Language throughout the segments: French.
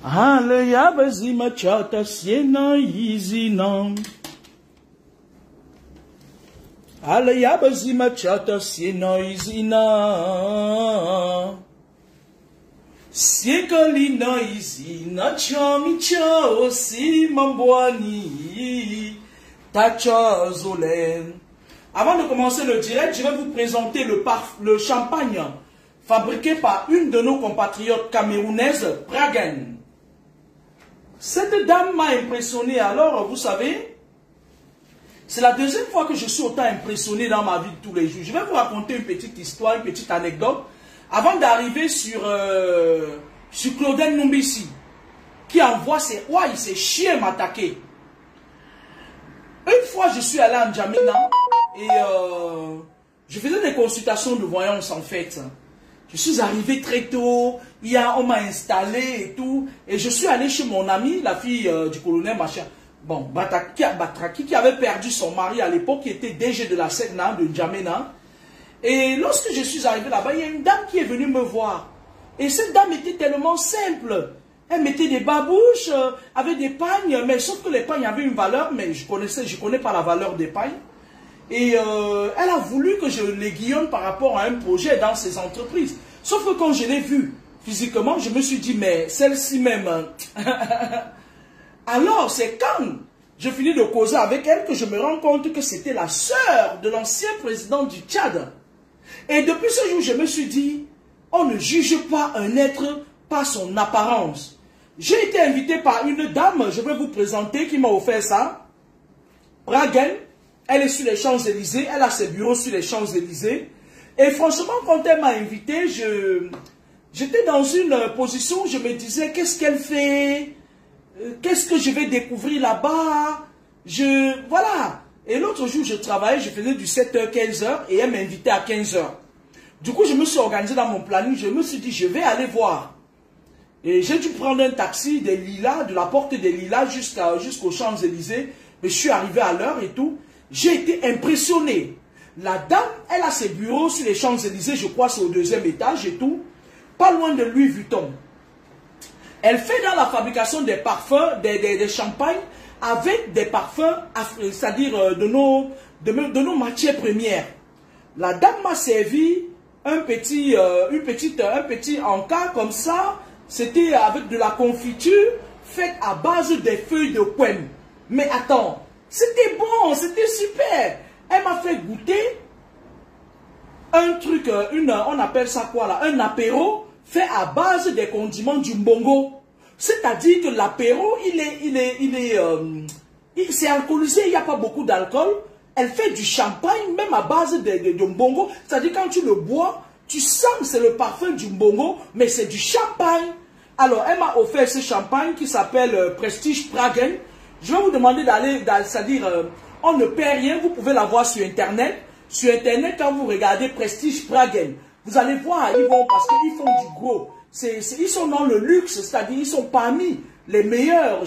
Hallelujah, bazima chata siena izina. Hallelujah, bazima chata siena izina. Siekalina izina chami chao si mambwani tacha zolen. Avant de commencer le direct, je vais vous présenter le champagne fabriqué par une de nos compatriotes camerounaises, Pragen. Cette dame m'a impressionné. Alors, vous savez, c'est la deuxième fois que je suis autant impressionné dans ma vie de tous les jours. Je vais vous raconter une petite histoire, une petite anecdote, avant d'arriver sur Claudel Numbisi, qui envoie ses ouailles, ses chiens m'attaquer. Une fois, je suis allé en N'Djamena et je faisais des consultations de voyance en fait. Je suis arrivé très tôt, on m'a installé et tout, et je suis allé chez mon amie, la fille du colonel machin, bon, Batraki, qui avait perdu son mari à l'époque, qui était DG de la SEDNA, de N'Djamena. Et lorsque je suis arrivé là-bas, il y a une dame qui est venue me voir. Et cette dame était tellement simple. Elle mettait des babouches, avait des pagnes, mais sauf que les pagnes avaient une valeur, mais je connais pas la valeur des pagnes. Et elle a voulu que je l'aiguillonne par rapport à un projet dans ses entreprises. Sauf que quand je l'ai vue physiquement, je me suis dit, mais celle-ci même... Alors, c'est quand je finis de causer avec elle que je me rends compte que c'était la sœur de l'ancien président du Tchad. Et depuis ce jour, je me suis dit, on ne juge pas un être par son apparence. J'ai été invité par une dame, je vais vous présenter, qui m'a offert ça. Pragen. Elle est sur les Champs-Élysées, elle a ses bureaux sur les Champs-Élysées. Et franchement, quand elle m'a invité, j'étais dans une position où je me disais, qu'est-ce qu'elle fait? Qu'est-ce que je vais découvrir là-bas? Voilà. Et l'autre jour, je travaillais, je faisais du 7h, 15h, et elle m'invitait à 15h. Du coup, je me suis organisé dans mon planning, je me suis dit, je vais aller voir. Et j'ai dû prendre un taxi des Lilas, de la porte des Lilas jusqu'aux Champs-Élysées. Mais je suis arrivé à l'heure et tout. J'ai été impressionné. La dame, elle a ses bureaux sur les Champs-Élysées, je crois c'est au 2e étage et tout, pas loin de Louis Vuitton. Elle fait dans la fabrication des parfums, des champagnes, avec des parfums, c'est-à-dire de nos matières premières. La dame m'a servi un petit encas comme ça, c'était avec de la confiture faite à base des feuilles de couenne. Mais attends, c'était bon, c'était super. Elle m'a fait goûter un truc, on appelle ça quoi là? Un apéro fait à base des condiments du mbongo. C'est-à-dire que l'apéro, c'est alcoolisé, il n'y a pas beaucoup d'alcool. Elle fait du champagne, même à base de mbongo. C'est-à-dire quand tu le bois, tu sens que c'est le parfum du mbongo, mais c'est du champagne. Alors, elle m'a offert ce champagne qui s'appelle Prestige Pragen. Je vais vous demander d'aller, c'est-à-dire, on ne perd rien, vous pouvez la voir sur Internet. Sur Internet, quand vous regardez Prestige Pragen, vous allez voir, parce qu'ils font du gros. Ils sont dans le luxe, c'est-à-dire, ils sont parmi les meilleurs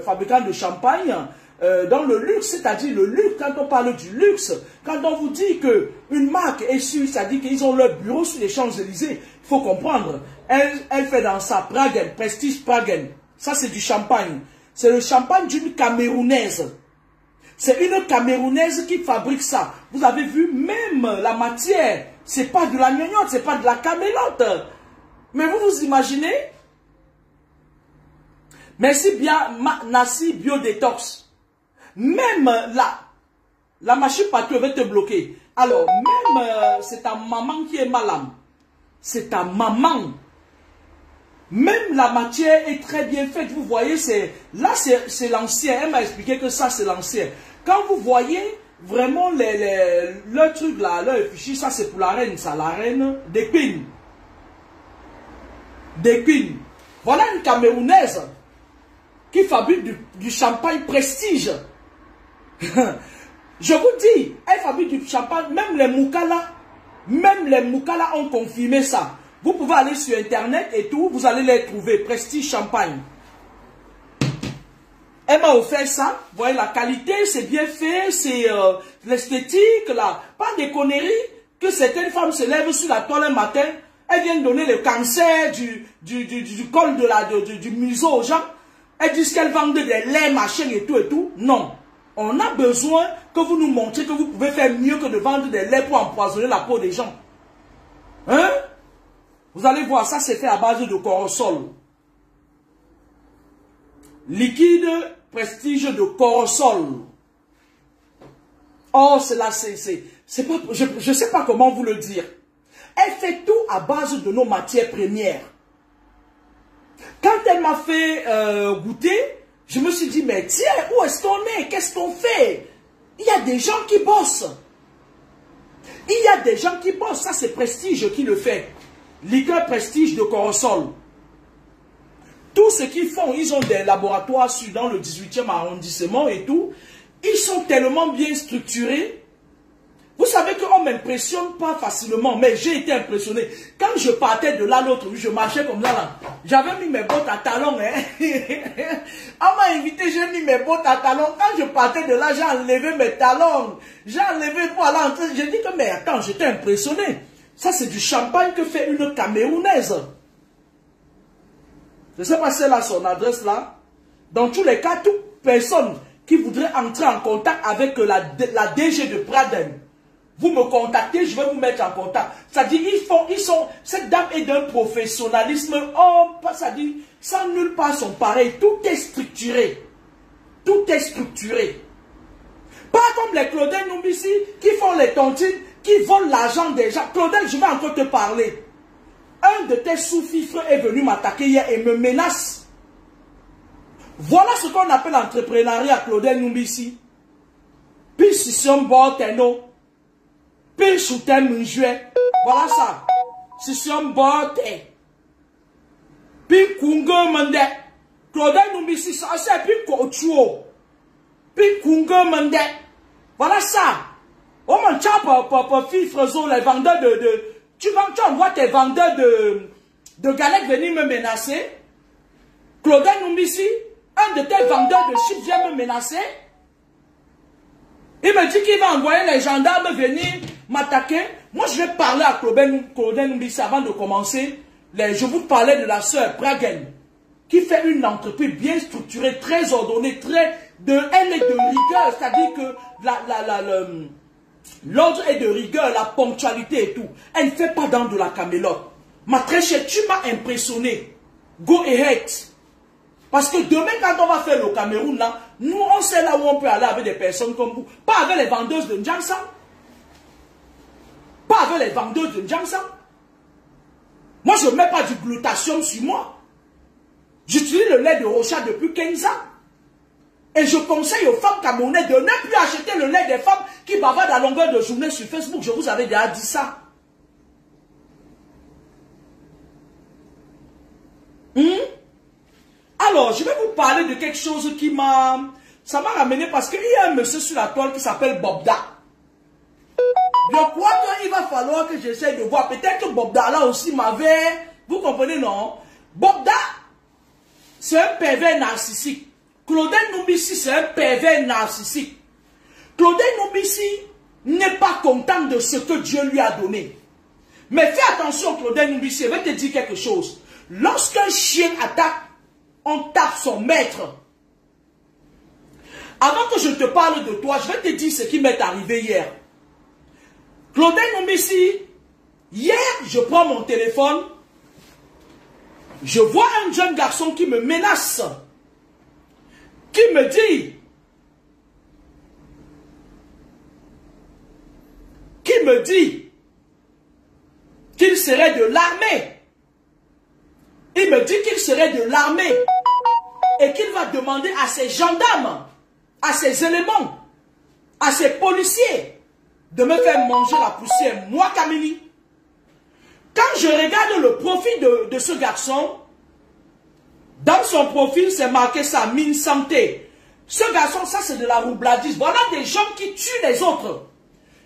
fabricants de champagne dans le luxe, c'est-à-dire le luxe, quand on parle du luxe, quand on vous dit qu'une marque est sûre, c'est-à-dire qu'ils ont leur bureau sur les Champs-Élysées, il faut comprendre. Elle fait dans sa Pragen, Prestige Pragen. Ça, c'est du champagne. C'est le champagne d'une Camerounaise. C'est une Camerounaise qui fabrique ça. Vous avez vu, même la matière, c'est pas de la gnognotte, c'est pas de la camélote. Mais vous imaginez? Merci bien, Nassi Biodétox. Même la machine partout va te bloquer. Alors, même c'est ta maman qui est malade. C'est ta maman. Même la matière est très bien faite. Vous voyez, là c'est l'ancien. Elle m'a expliqué que ça c'est l'ancien. Quand vous voyez vraiment leur truc là, leur fichier, ça c'est pour la reine, ça, la reine d'Épine. D'Épine. Voilà une Camerounaise qui fabrique du champagne Prestige. Je vous dis, elle fabrique du champagne, même les Moukala ont confirmé ça. Vous pouvez aller sur Internet et tout, vous allez les trouver. Prestige Champagne. Elle m'a offert ça. Vous voyez, la qualité, c'est bien fait, c'est l'esthétique, là. Pas des conneries que certaines femmes se lèvent sur la toile un matin Elle vient donner le cancer du col du museau aux gens. Elle dit qu'elle vend des laits, machin et tout. Non. On a besoin que vous nous montriez que vous pouvez faire mieux que de vendre des laits pour empoisonner la peau des gens. Hein? Vous allez voir, ça c'est fait à base de Corosol. Liquide Prestige de Corosol. Oh, c'est là, c'est pas, je sais pas comment vous le dire. Elle fait tout à base de nos matières premières. Quand elle m'a fait goûter, je me suis dit, mais tiens, où est-ce qu'on est? Qu'est-ce qu'on fait? Il y a des gens qui bossent. Il y a des gens qui bossent. Ça, c'est Prestige qui le fait. Liqueur Prestige de Corosol. Tout ce qu'ils font, ils ont des laboratoires dans le 18e arrondissement et tout. Ils sont tellement bien structurés. Vous savez qu'on ne m'impressionne pas facilement, mais j'ai été impressionné. Quand je partais de là l'autre, je marchais comme ça là. J'avais mis mes bottes à talons. Hein. On m'a invité, j'ai mis mes bottes à talons. Quand je partais de là, j'ai enlevé mes talons. J'ai enlevé pour aller entrer. J'ai dit que, mais attends, j'étais impressionné. Ça, c'est du champagne que fait une Camerounaise. Je ne sais pas si elle a son adresse là. Dans tous les cas, toute personne qui voudrait entrer en contact avec la DG de Praden, vous me contactez, je vais vous mettre en contact. C'est-à-dire, cette dame est d'un professionnalisme, c'est-à-dire, sans nulle part son pareil. Tout est structuré. Tout est structuré. Pas comme les Claudel Numbissi qui font les tontines, qui volent l'argent des gens. Claudel, je vais encore te parler. Un de tes sous-fifres est venu m'attaquer hier et me menace. Voilà ce qu'on appelle l'entrepreneuriat, Claudel Numbissi. Puis si son bon teno. Puis souter munjue. Voilà ça. Si son bon te. Puis kungo mende. Claudel Numbissi, ça c'est puis kochuo. Puis kungo mende. Voilà ça. Oh mon chat, pour fifres, les vendeurs tu envoies tes vendeurs de galettes venir me menacer. Claudel Numbissi, un de tes vendeurs de chips vient me menacer. Il me dit qu'il va envoyer les gendarmes venir m'attaquer. Moi, je vais parler à Claudel Numbissi avant de commencer. Je vous parlais de la sœur Pragen, qui fait une entreprise bien structurée, très ordonnée, elle est de rigueur. C'est-à-dire que l'ordre est de rigueur, la ponctualité et tout. Elle ne fait pas dans de la camélote. Ma très chère, tu m'as impressionné. Go ahead. Parce que demain, quand on va faire le Cameroun, là, nous, on sait là où on peut aller avec des personnes comme vous. Pas avec les vendeuses de Ndjangsan. Pas avec les vendeuses de Ndjangsan. Moi, je ne mets pas du glutathion sur moi. J'utilise le lait de Rocha depuis 15 ans. Et je conseille aux femmes camerounaises de ne plus acheter le lait des femmes qui bavardent à longueur de journée sur Facebook. Je vous avais déjà dit ça. Alors, je vais vous parler de quelque chose qui ça m'a ramené parce qu'il y a un monsieur sur la toile qui s'appelle Bobda. Je crois qu'il va falloir que j'essaie de voir. Peut-être que Bobda là aussi m'avait... Vous comprenez, non? Bobda, c'est un pervers narcissique. Claudel Numbissi, c'est un pervers narcissique. Claudel Numbissi n'est pas content de ce que Dieu lui a donné. Mais fais attention, Claudel Numbissi, je vais te dire quelque chose. Lorsqu'un chien attaque, on tape son maître. Avant que je te parle de toi, je vais te dire ce qui m'est arrivé hier. Claudel Numbissi, hier, je prends mon téléphone, je vois un jeune garçon qui me menace, qui me dit, qu'il serait de l'armée. Il me dit qu'il serait de l'armée et qu'il va demander à ses gendarmes, à ses éléments, à ses policiers de me faire manger la poussière. Moi, Kamini, quand je regarde le profil de ce garçon, dans son profil, c'est marqué sa mine santé. Ce garçon, ça c'est de la roubladise. Voilà des gens qui tuent les autres.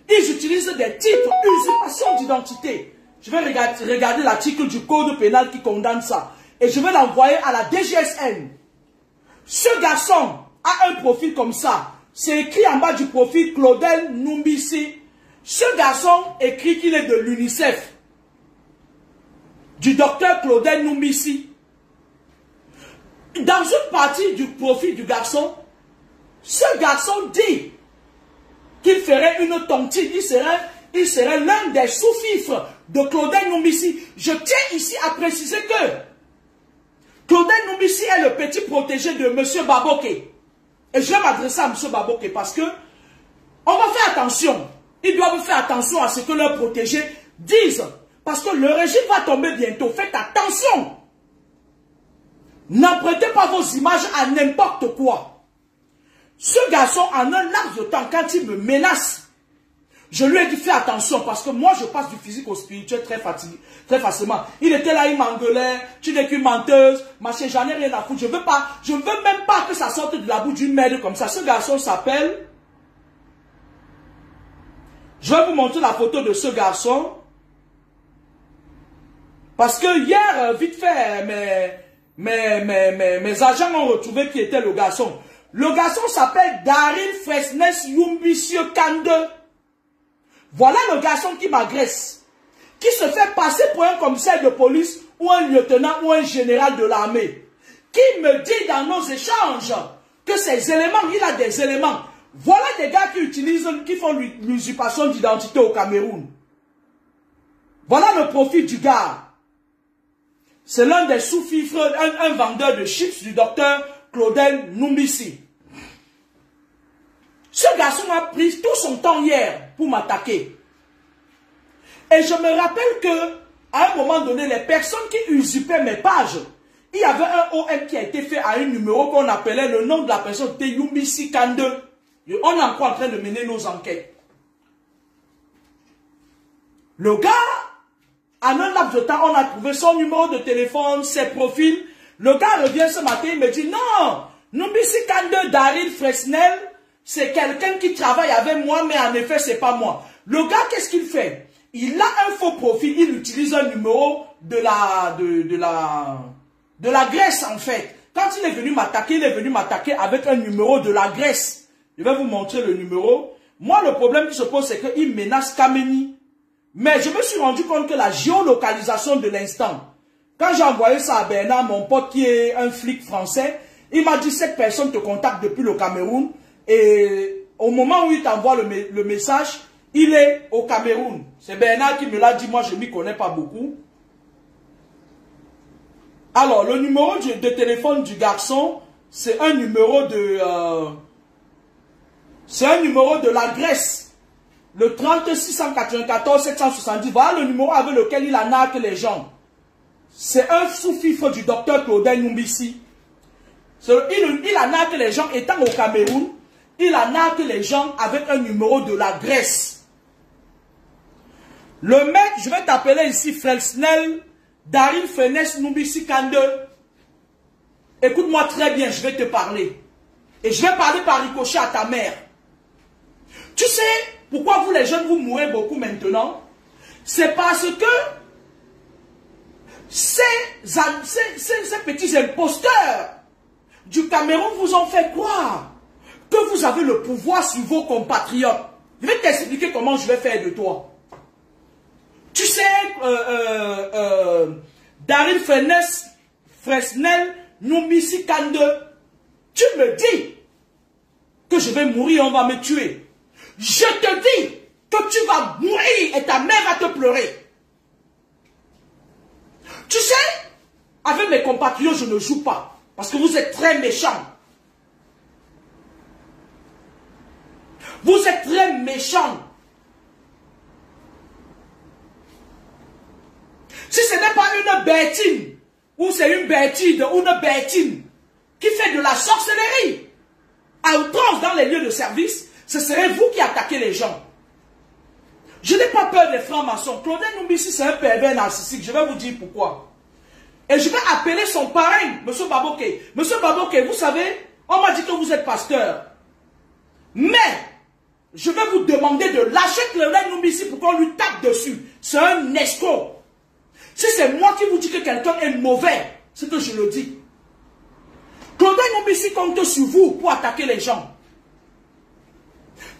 Ils utilisent des titres, usurpation d'identité. Je vais regarder l'article du code pénal qui condamne ça. Et je vais l'envoyer à la DGSN. Ce garçon a un profil comme ça. C'est écrit en bas du profil Claudel Numbissi. Ce garçon écrit qu'il est de l'UNICEF. du docteur Claudel Numbisi. Dans une partie du profil du garçon, ce garçon dit qu'il ferait une tontine, il serait l'un des sous-fifres de Claudel Numbisi. Je tiens ici à préciser que Claudel Numbisi est le petit protégé de M. Baboké. Et je vais m'adresser à M. Baboké parce que on va faire attention. Ils doivent faire attention à ce que leurs protégés disent. Parce que le régime va tomber bientôt. Faites attention. N'empruntez pas vos images à n'importe quoi. Ce garçon, en un laps de temps, quand il me menace, je lui ai dit, fais attention, parce que moi, je passe du physique au spirituel très facilement. Il était là, il m'engueulait, tu n'es qu'une menteuse, machin, j'en ai rien à foutre. Je ne veux même pas que ça sorte de la bouche d'une merde comme ça. Ce garçon s'appelle... Je vais vous montrer la photo de ce garçon. Parce que hier, vite fait, mes agents ont retrouvé qui était le garçon. Le garçon s'appelle Daryl Fresnes Yumbisio Kande. Voilà le garçon qui m'agresse. Qui se fait passer pour un commissaire de police ou un lieutenant ou un général de l'armée. Qui me dit dans nos échanges que ces éléments, il a des éléments. Voilà des gars qui font l'usurpation d'identité au Cameroun. Voilà le profil du gars. C'est l'un des sous-fifres, un vendeur de chips du docteur Claudel Numbisi. Ce garçon a pris tout son temps hier pour m'attaquer. Et je me rappelle que, à un moment donné, les personnes qui usurpaient mes pages, il y avait un OM qui a été fait à un numéro qu'on appelait le nom de la personne, c'était Yumbisi Kande. Et on est encore en train de mener nos enquêtes. Le gars, en un laps de temps, on a trouvé son numéro de téléphone, ses profils. Le gars revient ce matin, il me dit, non, Numbisi Kande Daryl Fresnel, c'est quelqu'un qui travaille avec moi, mais en effet, c'est pas moi. Le gars, qu'est-ce qu'il fait? Il a un faux profil, il utilise un numéro de la Grèce, en fait. Quand il est venu m'attaquer, il est venu m'attaquer avec un numéro de la Grèce. Je vais vous montrer le numéro. Moi, le problème qui se pose, c'est qu'il menace Kameni. Mais je me suis rendu compte que la géolocalisation de l'instant, quand j'ai envoyé ça à Bernard, mon pote qui est un flic français, il m'a dit, cette personne te contacte depuis le Cameroun. Et au moment où il t'envoie le message, il est au Cameroun. C'est Bernard qui me l'a dit, moi je ne m'y connais pas beaucoup. Alors, le numéro de téléphone du garçon, c'est un numéro de... c'est un numéro de la Grèce. Le 30 694 770. Voilà le numéro avec lequel il arnaque les gens. C'est un sous-fifre du docteur Claudel Numbisi. Il arnaque les gens étant au Cameroun. Il arnaque les gens avec un numéro de la Grèce. Le mec, je vais t'appeler ici Fresnel Daryl Fresnes Numbisi Kande. Écoute-moi très bien, je vais te parler. Et je vais parler par ricochet à ta mère. Tu sais pourquoi vous les jeunes vous mourrez beaucoup maintenant? C'est parce que ces petits imposteurs du Cameroun vous ont fait croire que vous avez le pouvoir sur vos compatriotes. Je vais t'expliquer comment je vais faire de toi. Tu sais, Daryl Fresnel Numbisi Kande, tu me dis que je vais mourir, on va me tuer. Je te dis que tu vas mourir et ta mère va te pleurer. Tu sais, avec mes compatriotes, je ne joue pas. Parce que vous êtes très méchants. Vous êtes très méchants. Si ce n'est pas une bêtine, ou c'est une bêtide, ou une bêtine, qui fait de la sorcellerie, à outrance dans les lieux de service, ce serait vous qui attaquez les gens. Je n'ai pas peur des francs-maçons. Claudel Numbisi, c'est un pervers narcissique. Je vais vous dire pourquoi. Et je vais appeler son parrain, M. Baboké. M. Baboké, vous savez, on m'a dit que vous êtes pasteur. Mais, je vais vous demander de lâcher Claudel Numbisi pour qu'on lui tape dessus. C'est un escroc. Si c'est moi qui vous dis que quelqu'un est mauvais, c'est que je le dis. Claudel Numbisi compte sur vous pour attaquer les gens.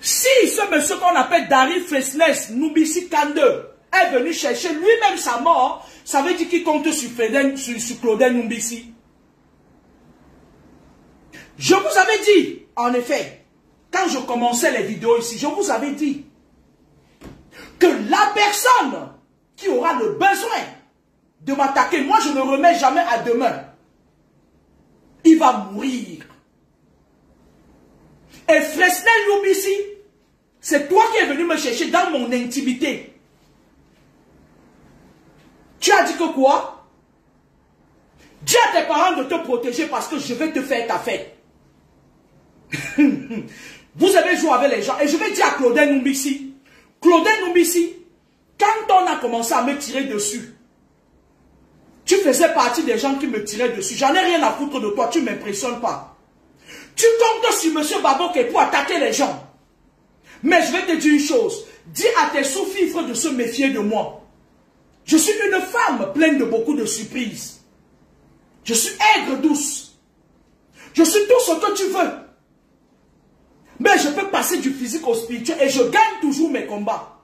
Si ce monsieur qu'on appelle Daryl Fresnes Numbisi Kande est venu chercher lui-même sa mort, ça veut dire qu'il compte sur Claudel Numbisi. Je vous avais dit, en effet, quand je commençais les vidéos ici, je vous avais dit que la personne qui aura le besoin de m'attaquer, moi je ne remets jamais à demain. Il va mourir. Et Fresnel Numbisi, c'est toi qui es venu me chercher dans mon intimité. Tu as dit que quoi? Dis à tes parents de te protéger parce que je vais te faire ta fête. Vous avez joué avec les gens. Et je vais dire à Claudel Numbisi. Claudel Numbisi, quand on a commencé à me tirer dessus, tu faisais partie des gens qui me tiraient dessus. J'en ai rien à foutre de toi, tu ne m'impressionnes pas. Tu comptes sur M. Baboké pour attaquer les gens. Mais je vais te dire une chose. Dis à tes sous-fifres de se méfier de moi. Je suis une femme pleine de beaucoup de surprises. Je suis aigre douce. Je suis tout ce que tu veux. Mais je peux passer du physique au spirituel et je gagne toujours mes combats.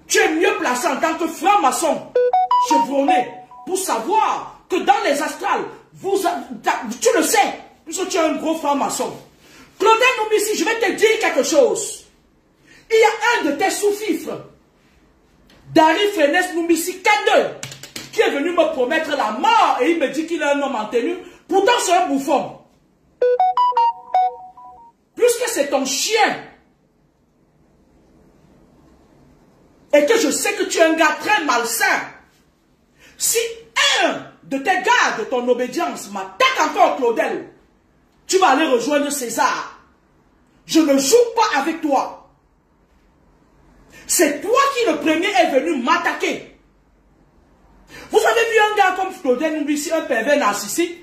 Tu es mieux placé en tant que franc-maçon chevronné pour savoir que dans les astrales, tu le sais, puisque tu es un gros franc-maçon. Claudel Numbisi, je vais te dire quelque chose. Il y a un de tes sous-fifres, Dari Fresnel Numbisi K2, qui est venu me promettre la mort et il me dit qu'il est un homme en tenue. Pourtant, c'est un bouffon. Puisque c'est ton chien et que je sais que tu es un gars très malsain, si un de tes gars de ton obédience m'attaque encore, Claudel, tu vas aller rejoindre César. Je ne joue pas avec toi. C'est toi qui le premier est venu m'attaquer. Vous avez vu un gars comme Claudel Numbisi, un pervers narcissique?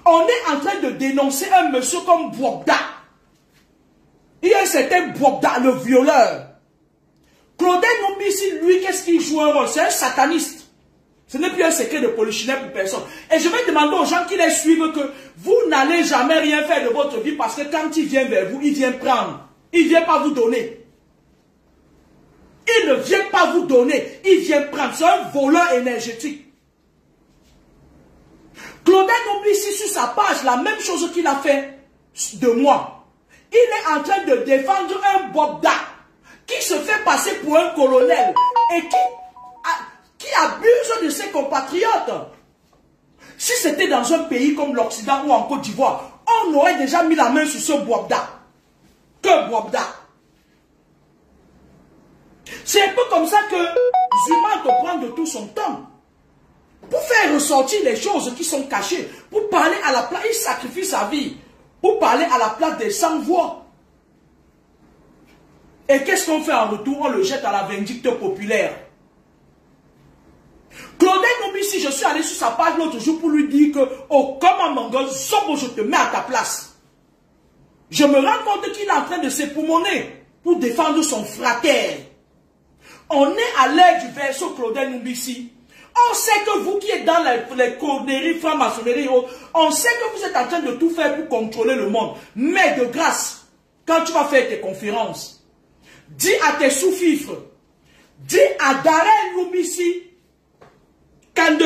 On est en train de dénoncer un monsieur comme Bouabda. Il y a un certain Bouabda, le violeur. Claudel Numbisi, lui, qu'est-ce qu'il joue un rôle? C'est un sataniste. Ce n'est plus un secret de polichinelle pour personne. Et je vais demander aux gens qui les suivent que vous n'allez jamais rien faire de votre vie parce que quand il vient vers vous, il vient prendre. Il ne vient pas vous donner. Il ne vient pas vous donner. Il vient prendre. C'est un voleur énergétique. Claudel Numbisi sur sa page, la même chose qu'il a fait de moi. Il est en train de défendre un Bobda qui se fait passer pour un colonel et qui abuse de ses compatriotes. Si c'était dans un pays comme l'Occident ou en Côte d'Ivoire, on aurait déjà mis la main sur ce Bobda. Que Bobda. C'est un peu comme ça que Zuma te prend de tout son temps. Pour faire ressortir les choses qui sont cachées, pour parler à la place, il sacrifie sa vie, pour parler à la place des sans-voix. Et qu'est-ce qu'on fait en retour? On le jette à la vindicte populaire. Claudel Numbisi, je suis allé sur sa page l'autre jour pour lui dire que, oh, comme un mongol, Zobo, je te mets à ta place. Je me rends compte qu'il est en train de s'époumoner pour défendre son frère. On est à l'ère du verso Claudel Numbisi. On sait que vous qui êtes dans les conneries, franc-maçonnerie, on sait que vous êtes en train de tout faire pour contrôler le monde. Mais de grâce, quand tu vas faire tes conférences, dis à tes sous-fifres, dis à Darren Numbisi, Kande,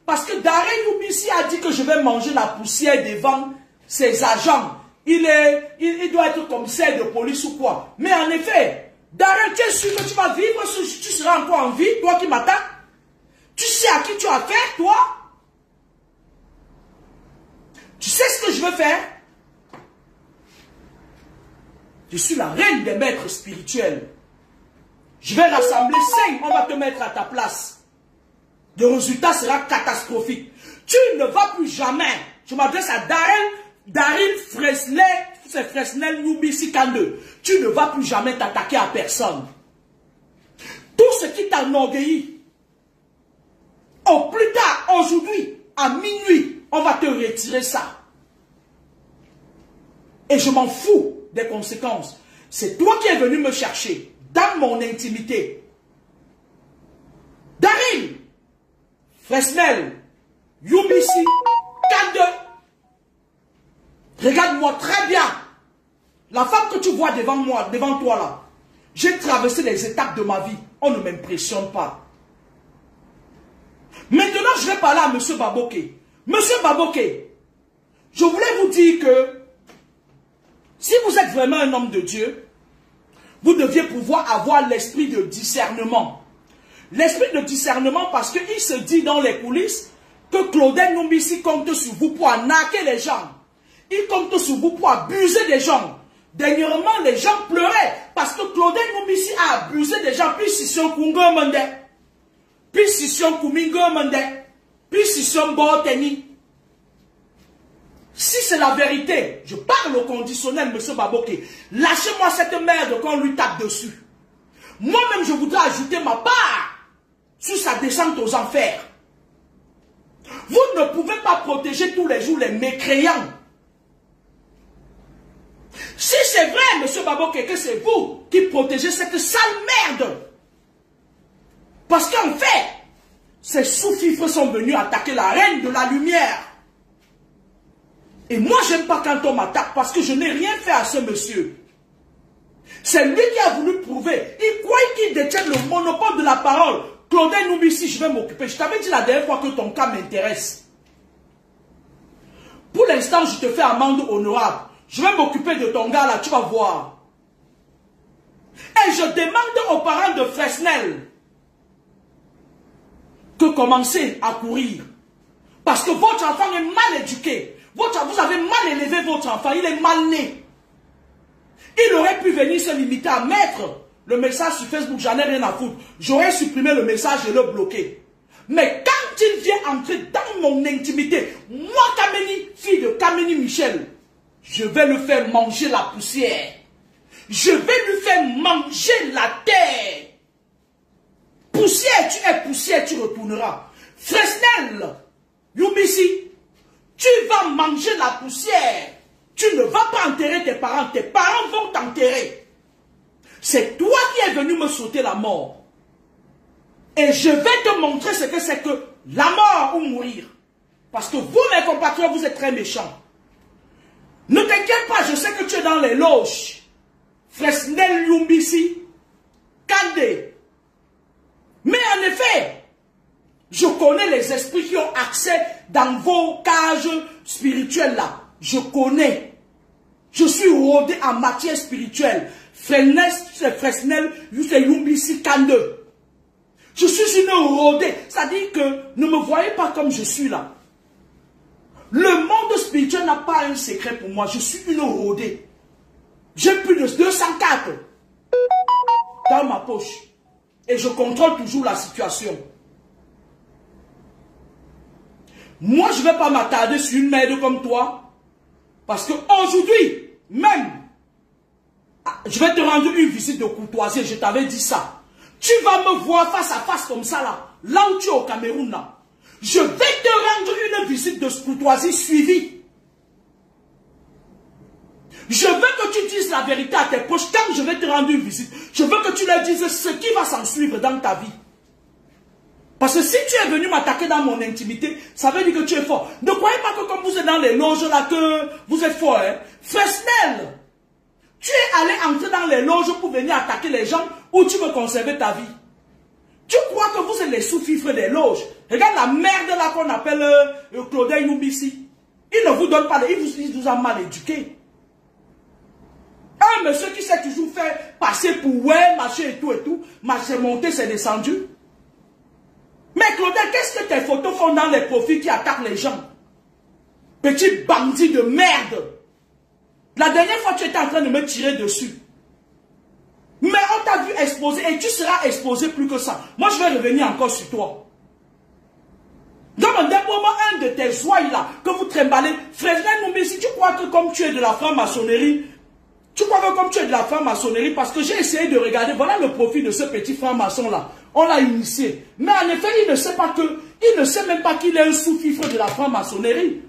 parce que Darren Numbisi a dit que je vais manger la poussière devant ses agents. Il doit être commissaire de police ou quoi. Mais en effet, Darren, tu es sûr que tu vas vivre, tu seras encore en vie, toi qui m'attaques? Tu sais à qui tu as affaire, toi? Tu sais ce que je veux faire? Je suis la reine des maîtres spirituels. Je vais rassembler 5, on va te mettre à ta place. Le résultat sera catastrophique. Tu ne vas plus jamais. Je m'adresse à Daryl Fresnel, c'est Fresnel Numbisi K2. Tu ne vas plus jamais t'attaquer à personne. Tout ce qui t'enorgueillit, au plus tard, aujourd'hui, à minuit, on va te retirer ça. Et je m'en fous des conséquences. C'est toi qui es venu me chercher dans mon intimité. Daryl Fresnel Numbisi K2. Regarde-moi très bien. La femme que tu vois devant moi, devant toi là. J'ai traversé les étapes de ma vie. On ne m'impressionne pas. Maintenant, je vais parler à M. Baboké. Monsieur Baboké, je voulais vous dire que si vous êtes vraiment un homme de Dieu, vous deviez pouvoir avoir l'esprit de discernement. L'esprit de discernement parce qu'il se dit dans les coulisses que Claudel Numbisi compte sur vous pour arnaquer les gens. Il compte sur vous pour abuser des gens. Dernièrement, les gens pleuraient parce que Claudel Numbisi a abusé des gens. Puis si son Kungo Mende, puis si son Kumingo Mende, puis si son Boteni. Si c'est la vérité, je parle au conditionnel, M. Baboké. Lâchez-moi cette merde quand on lui tape dessus. Moi-même, je voudrais ajouter ma part sur sa descente aux enfers. Vous ne pouvez pas protéger tous les jours les mécréants. Si c'est vrai, M. Baboké, que c'est vous qui protégez cette sale merde. Parce qu'en fait, ces sous-fifres sont venus attaquer la reine de la lumière. Et moi, j'aime pas quand on m'attaque parce que je n'ai rien fait à ce monsieur. C'est lui qui a voulu prouver. Il croit qu'il détient le monopole de la parole. Claudel Numbisi, je vais m'occuper. Je t'avais dit la dernière fois que ton cas m'intéresse. Pour l'instant, je te fais amende honorable. Je vais m'occuper de ton gars là, tu vas voir. Et je demande aux parents de Fresnel que commencez à courir. Parce que votre enfant est mal éduqué. Vous avez mal élevé votre enfant, il est mal né. Il aurait pu venir se limiter à mettre le message sur Facebook, j'en ai rien à foutre. J'aurais supprimé le message et le bloqué. Mais quand il vient entrer dans mon intimité, moi Kameni, fille de Kameni Michel, je vais lui faire manger la poussière. Je vais lui faire manger la terre. Poussière, tu retourneras. Fresnel, Numbisi, tu vas manger la poussière. Tu ne vas pas enterrer tes parents vont t'enterrer. C'est toi qui es venu me sauter la mort. Et je vais te montrer ce que c'est que la mort ou mourir. Parce que vous, mes compatriotes, vous êtes très méchants. Ne t'inquiète pas, je sais que tu es dans les loges. Fresnel Numbisi, Kandé. Mais en effet, je connais les esprits qui ont accès dans vos cages spirituelles là. Je connais. Je suis rodé en matière spirituelle. Fresnel, Numbisi, Kandé. Je suis une rodée. C'est-à-dire que ne me voyez pas comme je suis là. Le monde spirituel n'a pas un secret pour moi. Je suis une rodée. J'ai plus de 204 dans ma poche. Et je contrôle toujours la situation. Moi, je ne vais pas m'attarder sur une merde comme toi. Parce qu'aujourd'hui, même, je vais te rendre une visite de courtoisie. Je t'avais dit ça. Tu vas me voir face à face comme ça là. Là où tu es au Cameroun là. Je vais te rendre une visite de courtoisie suivie. Je veux que tu dises la vérité à tes proches. Quand je vais te rendre une visite, je veux que tu leur dises ce qui va s'en suivre dans ta vie. Parce que si tu es venu m'attaquer dans mon intimité, ça veut dire que tu es fort. Ne croyez pas que comme vous êtes dans les loges là, que vous êtes fort. Hein? Fresnel, tu es allé entrer dans les loges pour venir attaquer les gens ou tu veux conserver ta vie. Tu crois que vous êtes les sous-fifres des loges. Regarde la merde là qu'on appelle Claudel Numbisi. Il ne vous donne pas, il vous a mal éduqué. Un monsieur qui s'est toujours fait passer pour ouais, machin et tout, c'est monté, c'est descendu. Mais Claudel, qu'est-ce que tes photos font dans les profils qui attaquent les gens? Petit bandit de merde. La dernière fois, tu étais en train de me tirer dessus. Mais on t'a vu exposer et tu seras exposé plus que ça. Moi, je vais revenir encore sur toi. Dans un moment, un de tes ouailles là, que vous trimballez, Fresnel Numbisi, tu crois que comme tu es de la franc-maçonnerie, parce que j'ai essayé de regarder, voilà le profil de ce petit franc-maçon là. On l'a initié. Mais en effet, il ne sait même pas qu'il est un sous-fifre de la franc-maçonnerie.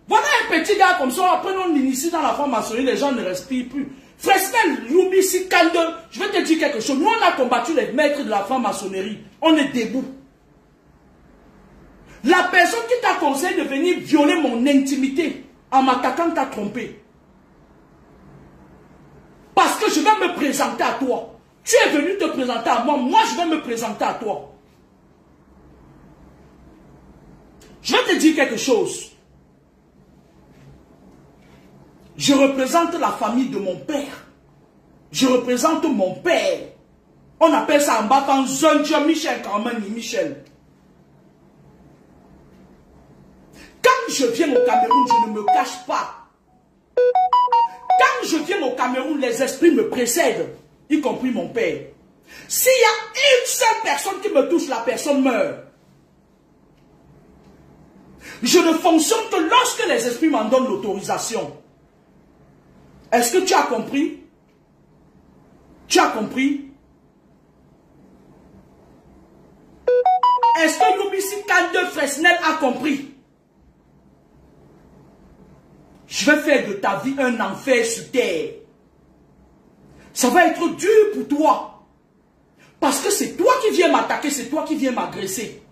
Voilà un petit gars comme ça, après on l'initie dans la franc-maçonnerie, les gens ne respirent plus. Fresnel, Numbisi, Kandé, je vais te dire quelque chose. Nous, on a combattu les maîtres de la franc-maçonnerie. On est debout. La personne qui t'a conseillé de venir violer mon intimité en m'attaquant t'a trompé. Parce que je vais me présenter à toi. Tu es venu te présenter à moi, moi je vais me présenter à toi. Je vais te dire quelque chose. Je représente la famille de mon père. Je représente mon père. On appelle ça en bas Zonjo Michel Carmani Michel. Quand je viens au Cameroun, je ne me cache pas. Quand je viens au Cameroun, les esprits me précèdent, y compris mon père. S'il y a une seule personne qui me touche, la personne meurt. Je ne fonctionne que lorsque les esprits m'en donnent l'autorisation. Est-ce que tu as compris? Tu as compris? Est-ce que Youbisi Kande Fresnel a compris? Je vais faire de ta vie un enfer sur terre. Ça va être dur pour toi. Parce que c'est toi qui viens m'attaquer, c'est toi qui viens m'agresser.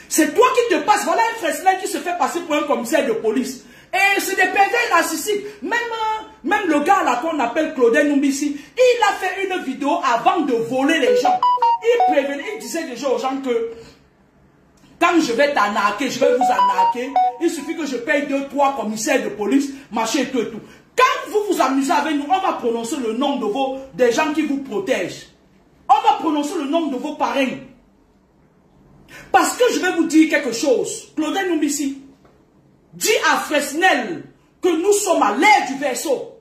C'est toi qui te passes. Voilà un Fresnel qui se fait passer pour un commissaire de police. Et c'est des pervers narcissiques. Même le gars là qu'on appelle Claudel Numbisi, il a fait une vidéo avant de voler les gens. Il prévenait, il disait déjà aux gens que quand je vais t'arnaquer, je vais vous arnaquer. Il suffit que je paye 2-3 commissaires de police, machin et tout et tout. Quand vous vous amusez avec nous, on va prononcer le nom des gens qui vous protègent. On va prononcer le nom de vos parrains. Parce que je vais vous dire quelque chose. Claudel Numbisi, dis à Fresnel que nous sommes à l'ère du verseau.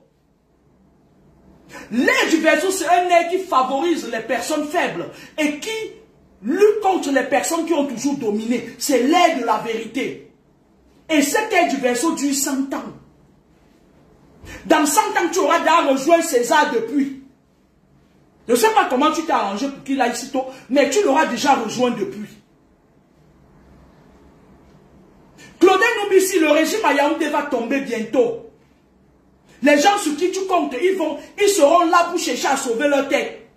L'ère du verseau, c'est un ère qui favorise les personnes faibles et qui lutte contre les personnes qui ont toujours dominé. C'est l'ère de la vérité. Et cette ère du verseau dure 100 ans. Dans 100 ans, tu auras déjà rejoint César depuis. Je ne sais pas comment tu t'es arrangé pour qu'il aille si tôt, mais tu l'auras déjà rejoint depuis. Claudel Numbisi, le régime à Yaoundé va tomber bientôt. Les gens sur qui tu comptes, ils seront là pour chercher à sauver leur tête.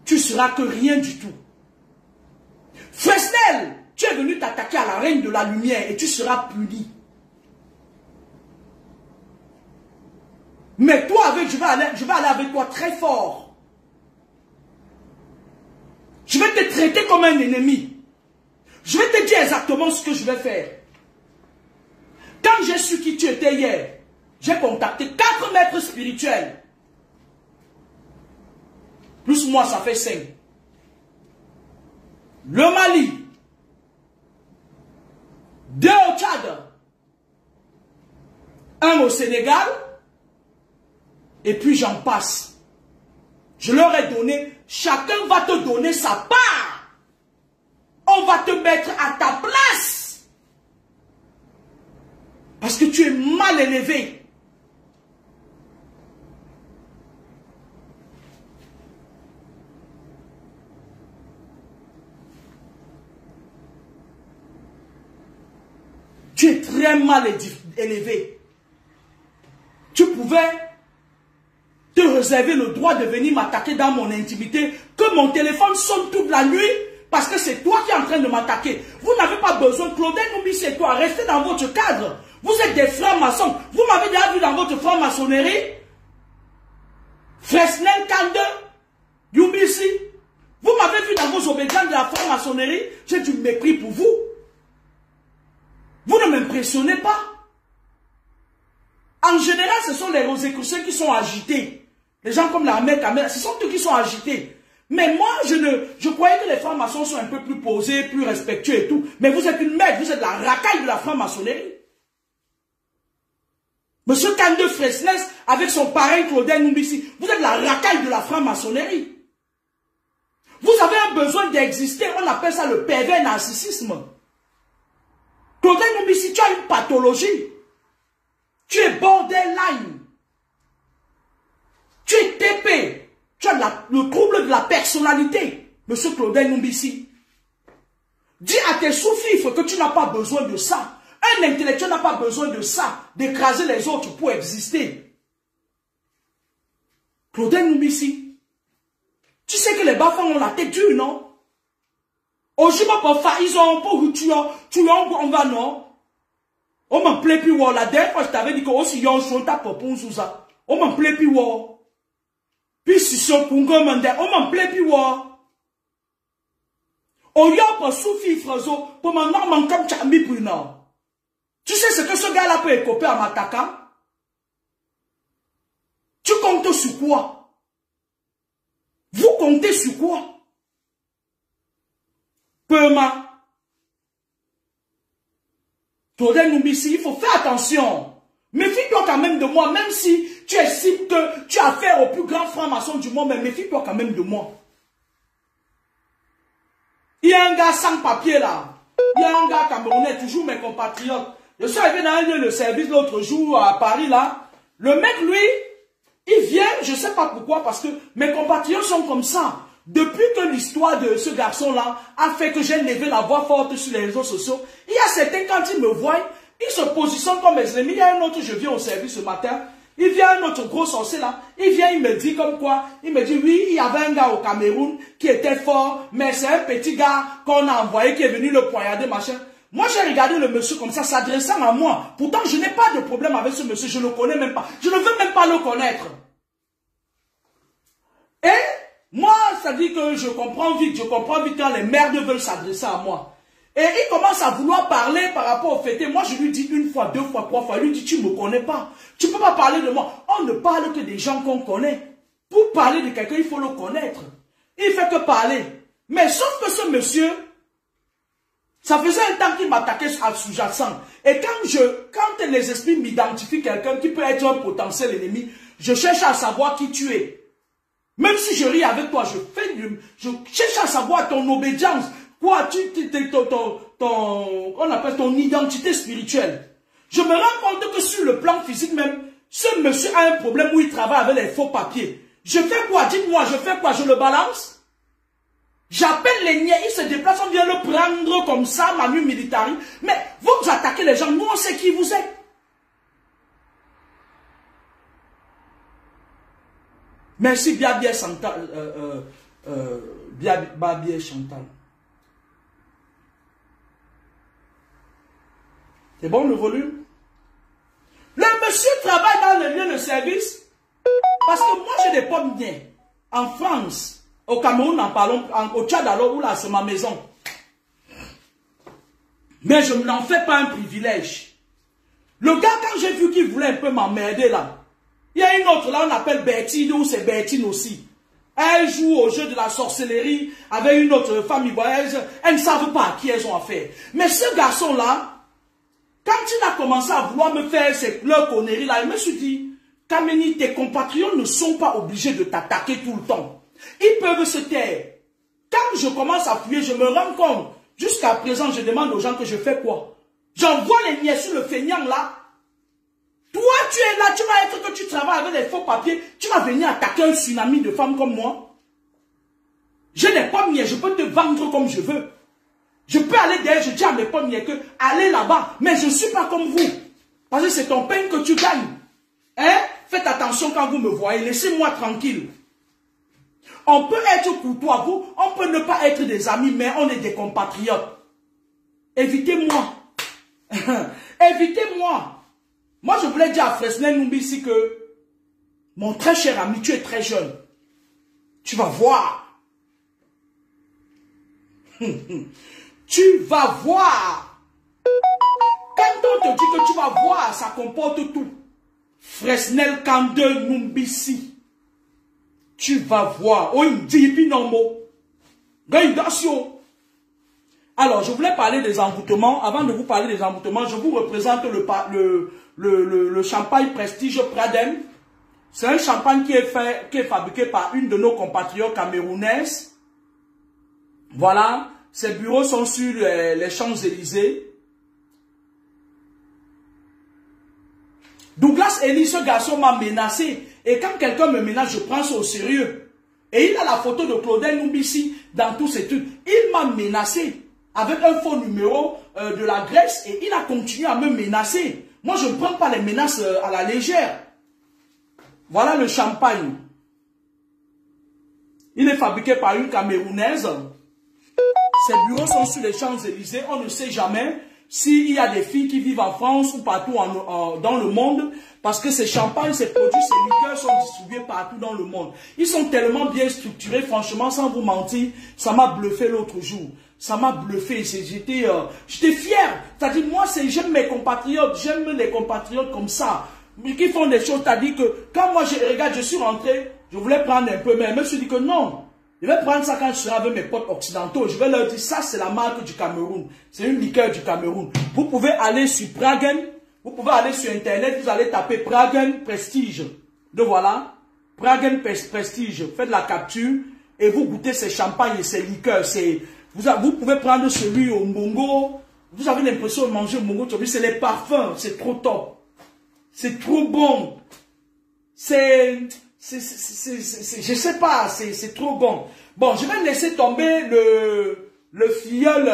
Tu seras que rien du tout. Fresnel, tu es venu t'attaquer à la reine de la lumière et tu seras puni. Mais toi, je vais aller avec toi très fort. Je vais te traiter comme un ennemi. Je vais te dire exactement ce que je vais faire. Quand j'ai su qui tu étais hier, j'ai contacté 4 maîtres spirituels. Plus moi, ça fait 5. Le Mali, 2 au Tchad, 1 au Sénégal, et puis j'en passe. Je leur ai donné, chacun va te donner sa part. On va te mettre à ta place. Parce que tu es mal élevé. Tu es très mal élevé. Tu pouvais te réserver le droit de venir m'attaquer dans mon intimité, que mon téléphone sonne toute la nuit, parce que c'est toi qui es en train de m'attaquer. Vous n'avez pas besoin, Claudel Numbisi et toi, restez dans votre cadre. Vous êtes des francs-maçons. Vous m'avez déjà vu dans votre franc-maçonnerie. Fresnel Kande, Numbisi. Vous m'avez vu dans vos obédients de la franc-maçonnerie. J'ai du mépris pour vous. Vous ne m'impressionnez pas. En général, ce sont les Rosicruciens qui sont agités. Les gens comme la mère Kamel, ce sont eux qui sont agités. Mais moi, je croyais que les francs-maçons sont un peu plus posés, plus respectueux et tout. Mais vous êtes une merde, vous êtes la racaille de la franc-maçonnerie. Monsieur Kande Fresnel, avec son parrain Claudel Numbisi, vous êtes la racaille de la franc-maçonnerie. Vous avez un besoin d'exister, on appelle ça le pervers narcissisme. Claudel Numbisi, tu as une pathologie. Tu es borderline. Tu es TP. Tu as le trouble de la personnalité, monsieur Claudel Numbisi. Dis à tes sous-fifres que tu n'as pas besoin de ça. Un intellectuel n'a pas besoin de ça, d'écraser les autres pour exister. Claudel Numbisi, tu sais que les Bafans ont la tête dure, non? Ils ont tu on va non? On m'en plaît plus, la dernière fois je t'avais dit que aussi yon son ta pour sous ça. On m'en plaît plus, Puis si son pungo mende, on m'en plaît puis wa. On y a pour souffrir frazo, pour m'en normal comme chami pour non. Tu sais ce que ce gars-là peut écoper en m'attaquant? Tu comptes sur quoi? Vous comptez sur quoi? Pema. Claudel Numbissi, il faut faire attention. Méfie-toi quand même de moi, même si tu estimes que tu as affaire au plus grand franc-maçon du monde, mais méfie-toi quand même de moi. Il y a un gars sans papier là. Il y a un gars camerounais, toujours mes compatriotes. Je suis arrivé dans un lieu de service l'autre jour à Paris là. Le mec, lui, il vient, je ne sais pas pourquoi, parce que mes compatriotes sont comme ça. Depuis que l'histoire de ce garçon-là a fait que j'ai levé la voix forte sur les réseaux sociaux, il y a certains, quand ils me voient, ils se positionnent comme mes ennemis. Il y a un autre, je viens au service ce matin, il vient un autre gros sorcier là, il vient, il me dit comme quoi, il me dit oui, il y avait un gars au Cameroun qui était fort, mais c'est un petit gars qu'on a envoyé qui est venu le poignarder, machin. Moi, j'ai regardé le monsieur comme ça, s'adressant à moi. Pourtant, je n'ai pas de problème avec ce monsieur, je ne le connais même pas. Je ne veux même pas le connaître. Et moi, ça dit que je comprends vite quand les merdes veulent s'adresser à moi. Et il commence à vouloir parler par rapport au fêté. Moi, je lui dis une fois, deux fois, trois fois. Il lui dit, tu ne me connais pas. Tu ne peux pas parler de moi. On ne parle que des gens qu'on connaît. Pour parler de quelqu'un, il faut le connaître. Il ne fait que parler. Mais sauf que ce monsieur, ça faisait un temps qu'il m'attaquait à sous-jacent. Et quand les esprits m'identifient quelqu'un qui peut être un potentiel ennemi, je cherche à savoir qui tu es. Même si je ris avec toi, je cherche à savoir ton obédience. Quoi, on appelle ton identité spirituelle. Je me rends compte que sur le plan physique même, ce monsieur a un problème où il travaille avec les faux papiers. Je fais quoi? Dites-moi, je fais quoi? Je le balance? J'appelle les niais, ils se déplacent, on vient le prendre comme ça, manu militari. Mais vous attaquez les gens, nous on sait qui vous êtes. Merci Biabia Chantal. Biabia Chantal. C'est bon le volume? Le monsieur travaille dans le lieu de service parce que moi j'ai des pommes bien. En France, au Cameroun, en parlons, au Tchad alors, où là c'est ma maison. Mais je n'en fais pas un privilège. Le gars, quand j'ai vu qu'il voulait un peu m'emmerder là, il y a une autre là, on appelle Bertine, ou c'est Bertine aussi. Elle joue au jeu de la sorcellerie avec une autre femme ivoirienne. Elles ne savent pas à qui elles ont affaire. Mais ce garçon-là, quand il a commencé à vouloir me faire leurs conneries là, il me suis dit, Kameni, tes compatriotes ne sont pas obligés de t'attaquer tout le temps. Ils peuvent se taire. Quand je commence à fouiller, je me rends compte. Jusqu'à présent, je demande aux gens que je fais quoi? J'envoie les niais sur le feignant là. Toi, tu es là, tu vas être que tu travailles avec les faux papiers. Tu vas venir attaquer un tsunami de femmes comme moi. Je n'ai pas miens, je peux te vendre comme je veux. Je peux aller derrière, je dis à mes pommiers que allez là-bas, mais je ne suis pas comme vous. Parce que c'est ton pain que tu gagnes. Hein? Faites attention quand vous me voyez, laissez-moi tranquille. On peut être courtois, vous, on peut ne pas être des amis, mais on est des compatriotes. Évitez-moi. Évitez-moi. Moi, je voulais dire à Fresnel Numbissi que mon très cher ami, tu es très jeune. Tu vas voir. Tu vas voir. Quand on te dit que tu vas voir, ça comporte tout. Fresnel Kande Numbissi. Tu vas voir. Oh, il dit, puis non, mot. Alors, je voulais parler des envoûtements. Avant de vous parler des envoûtements, je vous représente le champagne Prestige Pradem. C'est un champagne qui est fabriqué par une de nos compatriotes camerounaises. Voilà. Ses bureaux sont sur les Champs-Élysées. Douglas Eli, ce garçon m'a menacé. Et quand quelqu'un me menace, je prends ça au sérieux. Et il a la photo de Claudel Numbissi dans tous ces trucs. Il m'a menacé avec un faux numéro de la Grèce et il a continué à me menacer. Moi, je ne prends pas les menaces à la légère. Voilà le champagne. Il est fabriqué par une Camerounaise. Ses bureaux sont sur les Champs-Élysées. On ne sait jamais. s'il y a des filles qui vivent en France ou partout dans le monde, parce que ces champagnes, ces produits, ces liqueurs sont distribués partout dans le monde. Ils sont tellement bien structurés, franchement, sans vous mentir, ça m'a bluffé l'autre jour. Ça m'a bluffé, j'étais fier. C'est-à-dire, moi, j'aime mes compatriotes, j'aime les compatriotes comme ça, qui font des choses. C'est-à-dire que, quand moi, regarde, je suis rentré, je voulais prendre un peu, mais je me suis dit que non, je vais prendre ça quand je serai avec mes potes occidentaux. Je vais leur dire, ça, c'est la marque du Cameroun. C'est une liqueur du Cameroun. Vous pouvez aller sur Pragen, vous pouvez aller sur Internet, vous allez taper Pragen Prestige. Donc voilà, Pragen Prestige. Faites la capture et vous goûtez ces champagnes et ces liqueurs. Vous pouvez prendre celui au Mongo. Vous avez l'impression de manger au Mongo. C'est les parfums. C'est trop top. C'est trop bon. Je sais pas. C'est trop bon. Bon, je vais laisser tomber le filleul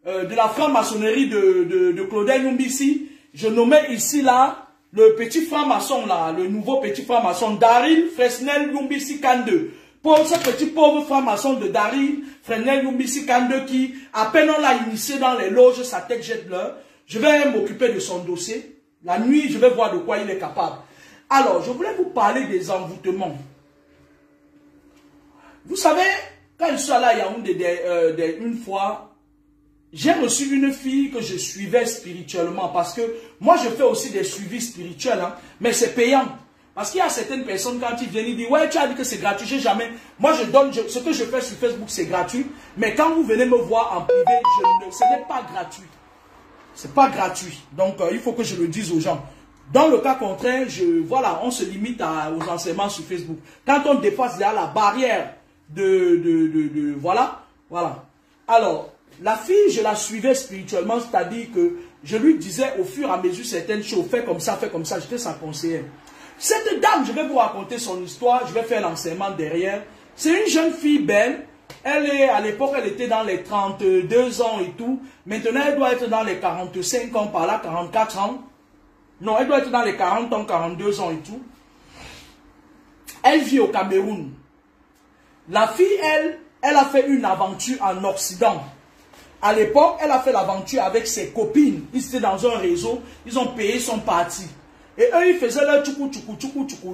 de la franc-maçonnerie de Claudel Yumbisi. Je nommais ici là le petit franc-maçon là, le nouveau petit franc-maçon Daryl Fresnel Yumbisi Kande. Pour ce petit pauvre franc-maçon de Daryl Fresnel Yumbisi Kande qui, à peine on l'a initié dans les loges, sa tête jette l'heure. Je vais m'occuper de son dossier. La nuit, je vais voir de quoi il est capable. Alors, je voulais vous parler des envoûtements. Vous savez, quand je suis allé à Yaoundé une fois, j'ai reçu une fille que je suivais spirituellement parce que moi je fais aussi des suivis spirituels, hein, mais c'est payant. Parce qu'il y a certaines personnes quand ils viennent, ils disent ouais tu as dit que c'est gratuit, j'ai jamais. Moi je donne, ce que je fais sur Facebook c'est gratuit, mais quand vous venez me voir en privé, ce n'est pas gratuit. C'est pas gratuit, donc il faut que je le dise aux gens. Dans le cas contraire, voilà, on se limite aux enseignements sur Facebook. Quand on dépasse la barrière voilà. Alors, la fille, je la suivais spirituellement, c'est-à-dire que je lui disais au fur et à mesure certaines choses, fais comme ça, j'étais sa conseillère. Cette dame, je vais vous raconter son histoire, je vais faire l'enseignement derrière. C'est une jeune fille belle, à l'époque, elle était dans les 32 ans et tout. Maintenant, elle doit être dans les 45 ans par là, 44 ans. Non, elle doit être dans les 40 ans, 42 ans et tout. Elle vit au Cameroun. La fille, elle a fait une aventure en Occident. À l'époque, elle a fait l'aventure avec ses copines. Ils étaient dans un réseau, ils ont payé son parti. Et eux, ils faisaient leur tchoukou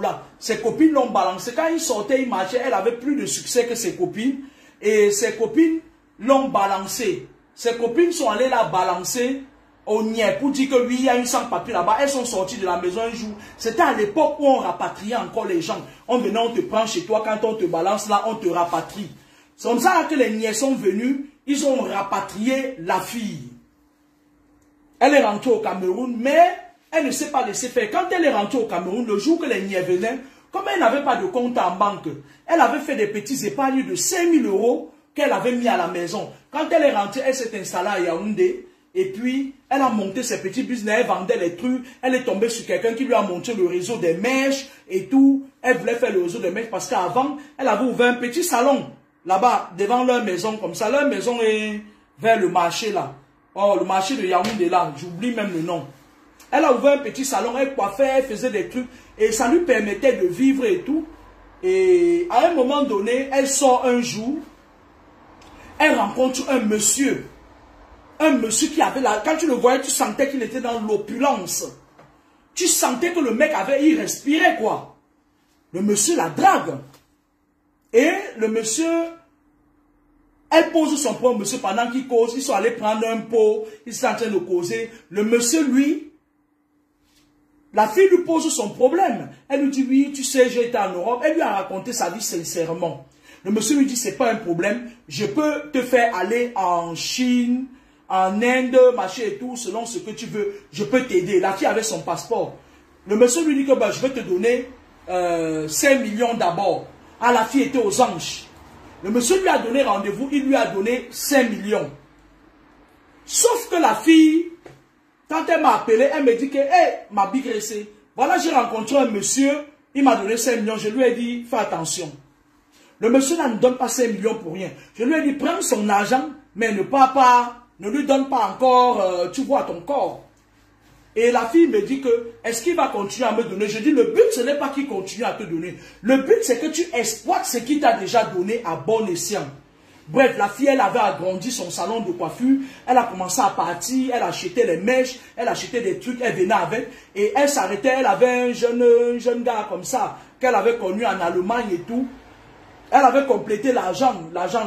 là. Ses copines l'ont balancé. Quand ils sortaient, ils marchaient, elle avait plus de succès que ses copines. Et ses copines l'ont balancé. Ses copines sont allées la balancer au Nier pour dire que oui, il y a une sans-papier là-bas. Elles sont sorties de la maison un jour. C'était à l'époque où on rapatriait encore les gens. On venait, on te prend chez toi. Quand on te balance là, on te rapatrie. C'est comme ça que les Niais sont venus. Ils ont rapatrié la fille. Elle est rentrée au Cameroun, mais elle ne s'est pas laissée faire. Quand elle est rentrée au Cameroun, le jour que les Niais venaient, comme elle n'avait pas de compte en banque, elle avait fait des petits épargnes de 5 000 € qu'elle avait mis à la maison. Quand elle est rentrée, elle s'est installée à Yaoundé. Et puis, elle a monté ses petits business, elle vendait les trucs. Elle est tombée sur quelqu'un qui lui a monté le réseau des mèches et tout. Elle voulait faire le réseau des mèches parce qu'avant, elle avait ouvert un petit salon là-bas, devant leur maison, comme ça. Leur maison est vers le marché là. Oh, le marché de Yaoundé là, j'oublie même le nom. Elle a ouvert un petit salon, elle coiffait, elle faisait des trucs. Et ça lui permettait de vivre et tout. Et à un moment donné, elle sort un jour. Elle rencontre un monsieur. Un monsieur qui avait là, quand tu le voyais, tu sentais qu'il était dans l'opulence. Tu sentais que le mec il respirait quoi. Le monsieur la drague. Et le monsieur, elle pose son point au monsieur pendant qu'il cause. Ils sont allés prendre un pot, ils sont en train de causer. Le monsieur, lui, la fille lui pose son problème. Elle lui dit, oui, tu sais, j'ai été en Europe. Elle lui a raconté sa vie sincèrement. Le monsieur lui dit, c'est pas un problème. Je peux te faire aller en Chine, en Inde, machin et tout, selon ce que tu veux. Je peux t'aider. La fille avait son passeport. Le monsieur lui dit que bah, je vais te donner 5 millions d'abord. Ah, la fille était aux anges. Le monsieur lui a donné rendez-vous. Il lui a donné 5 millions. Sauf que la fille, quand elle m'a appelé, elle me dit que, hey, ma big ressée, voilà, j'ai rencontré un monsieur, il m'a donné 5 millions. Je lui ai dit, fais attention. Le monsieur là ne donne pas 5 millions pour rien. Je lui ai dit, prends son argent, mais ne lui donne pas encore, tu vois, ton corps. Et la fille me dit que, est-ce qu'il va continuer à me donner? Je dis, le but, ce n'est pas qu'il continue à te donner. Le but, c'est que tu exploites ce qu'il t'a déjà donné à bon escient. Bref, la fille, elle avait agrandi son salon de coiffure. Elle a commencé à partir. Elle achetait les mèches. Elle achetait des trucs. Elle venait avec. Et elle s'arrêtait. Elle avait un jeune gars comme ça, qu'elle avait connu en Allemagne et tout. Elle avait complété l'argent,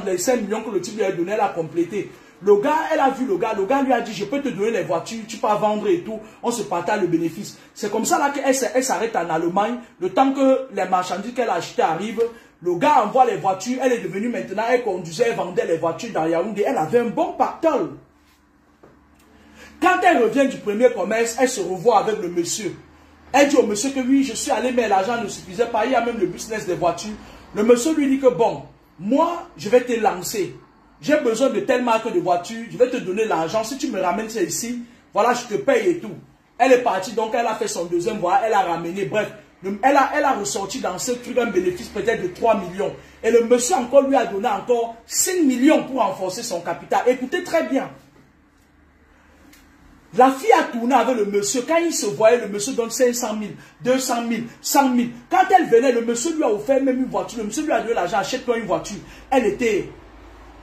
les 5 millions que le type lui a donné, elle a complété. Le gars, elle a vu le gars lui a dit, je peux te donner les voitures, tu peux vendre et tout, on se partage le bénéfice. C'est comme ça là qu'elle s'arrête en Allemagne, le temps que les marchandises qu'elle a achetées arrivent, le gars envoie les voitures, elle est devenue maintenant, elle conduisait, elle vendait les voitures dans Yaoundé, elle avait un bon pactole. Quand elle revient du premier commerce, elle se revoit avec le monsieur. Elle dit au monsieur que oui, je suis allé, mais l'argent ne suffisait pas, il y a même le business des voitures. Le monsieur lui dit que bon, moi, je vais te lancer. J'ai besoin de telle marque de voiture, je vais te donner l'argent. Si tu me ramènes ça ici, voilà, je te paye et tout. Elle est partie, donc elle a fait son deuxième voyage, elle a ramené, bref. Elle a ressorti dans ce truc un bénéfice peut-être de 3 millions. Et le monsieur encore lui a donné encore 5 millions pour renforcer son capital. Écoutez très bien. La fille a tourné avec le monsieur. Quand il se voyait, le monsieur donne 500 000, 200 000, 100 000. Quand elle venait, le monsieur lui a offert même une voiture. Le monsieur lui a donné l'argent, achète-toi une voiture. Elle était...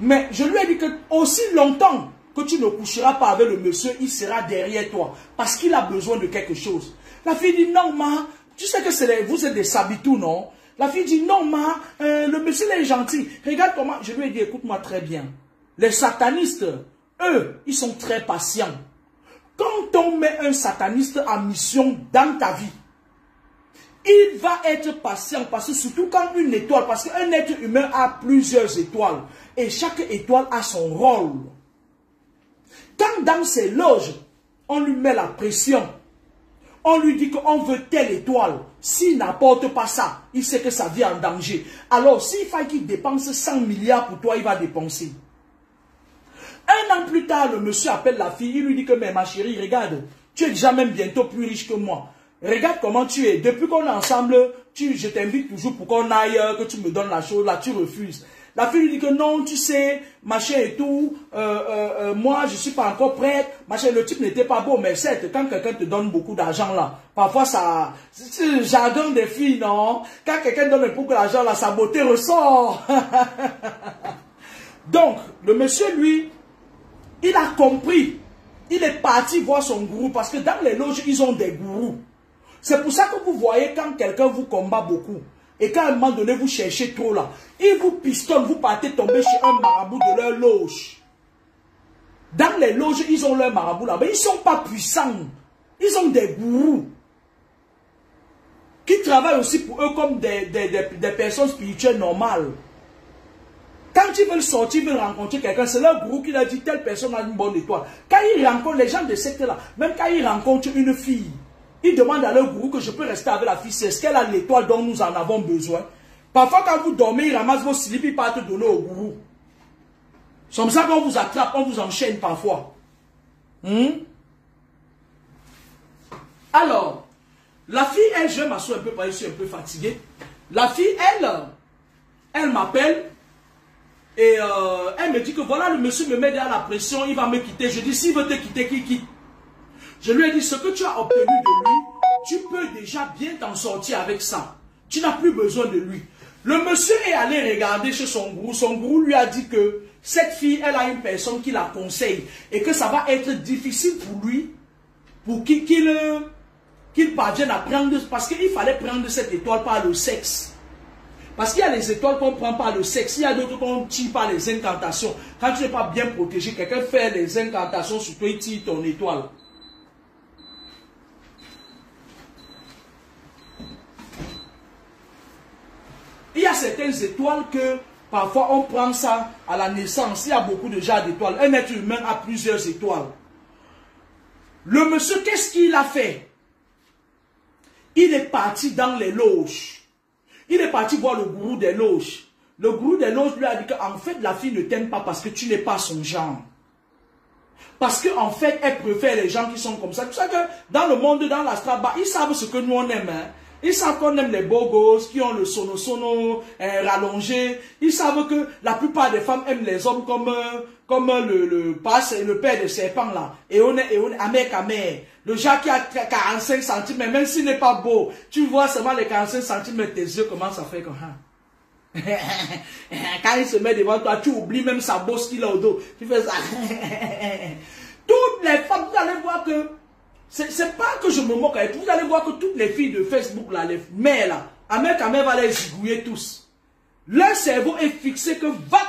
Mais je lui ai dit que aussi longtemps que tu ne coucheras pas avec le monsieur, il sera derrière toi. Parce qu'il a besoin de quelque chose. La fille dit, non, ma, tu sais que vous êtes des sabitous, non? La fille dit, non, ma, le monsieur est gentil. Regarde comment... Je lui ai dit, écoute-moi très bien. Les satanistes, eux, ils sont très patients. Quand on met un sataniste en mission dans ta vie, il va être patient parce que surtout quand une étoile, parce qu'un être humain a plusieurs étoiles et chaque étoile a son rôle. Quand dans ses loges, on lui met la pression, on lui dit qu'on veut telle étoile, s'il n'apporte pas ça, il sait que sa vie est en danger. Alors s'il faut qu'il dépense 100 milliards pour toi, il va dépenser. Un an plus tard, le monsieur appelle la fille, il lui dit que mais ma chérie, regarde, tu es déjà même bientôt plus riche que moi. Regarde comment tu es. Depuis qu'on est ensemble, je t'invite toujours pour qu'on aille, que tu me donnes la chose, là tu refuses. La fille lui dit que non, tu sais, machin et tout, moi je suis pas encore prête, machin, le type n'était pas beau, mais certes, quand quelqu'un te donne beaucoup d'argent là, parfois ça, c'est le jargon des filles, non? Quand quelqu'un donne beaucoup d'argent là, sa beauté ressort. Donc, le monsieur lui, il a compris, il est parti voir son gourou, parce que dans les loges, ils ont des gourous. C'est pour ça que vous voyez quand quelqu'un vous combat beaucoup, et qu'à un moment donné, vous cherchez trop là, ils vous pistonnent, vous partez tomber chez un marabout de leur loge. Dans les loges, ils ont leur marabout là, mais ils ne sont pas puissants. Ils ont des gourous qui travaillent aussi pour eux comme des personnes spirituelles normales. Quand ils veulent sortir, ils veulent rencontrer quelqu'un, c'est leur gourou qui leur dit telle personne a une bonne étoile. Quand ils rencontrent les gens de cette là, même quand ils rencontrent une fille, ils demandent à leur gourou que je peux rester avec la fille, c'est ce qu'elle a l'étoile dont nous en avons besoin. Parfois quand vous dormez, ils ramassent vos slips, ils partent donner au gourou. C'est comme ça qu'on vous attrape, on vous enchaîne parfois. Alors, la fille, elle, je m'assois un peu parce que je suis un peu fatigué. La fille, elle m'appelle. Et elle me dit que voilà, le monsieur me met derrière la pression, il va me quitter. Je dis, s'il veut te quitter, qu'il quitte. Je lui ai dit, ce que tu as obtenu de lui, tu peux déjà bien t'en sortir avec ça. Tu n'as plus besoin de lui. Le monsieur est allé regarder chez son gourou. Son gourou lui a dit que cette fille, elle a une personne qui la conseille. Et que ça va être difficile pour lui, pour qu'il parvienne à prendre, parce qu'il fallait prendre cette étoile par le sexe. Parce qu'il y a les étoiles qu'on prend par le sexe, il y a d'autres qu'on tire par les incantations. Quand tu n'es pas bien protégé, quelqu'un fait les incantations sur toi, il tire ton étoile. Il y a certaines étoiles que parfois on prend ça à la naissance. Il y a beaucoup de genres d'étoiles. Un être humain a plusieurs étoiles. Le monsieur, qu'est-ce qu'il a fait? Il est parti dans les loges. Il est parti voir le gourou des loges. Le gourou des loges lui a dit qu'en fait, la fille ne t'aime pas parce que tu n'es pas son genre. Parce qu'en fait, elle préfère les gens qui sont comme ça. Tu sais que dans le monde, dans l'astral, ils savent ce que nous on aime. Hein? Ils savent qu'on aime les beaux gosses, qui ont le sono rallongé. Ils savent que la plupart des femmes aiment les hommes comme le père de serpent là. Et on est amère. Le gars qui a 45 cm, même s'il n'est pas beau, tu vois seulement les 45 cm, tes yeux commencent à faire comme ça. Quand il se met devant toi, tu oublies même sa bosse qu'il a au dos. Tu fais ça. Toutes les femmes, vous allez voir que, c'est pas que je me moque avec vous, allez voir que toutes les filles de Facebook, là, les mères là, Ahmed Kamel va les zigouiller tous. Leur cerveau est fixé que va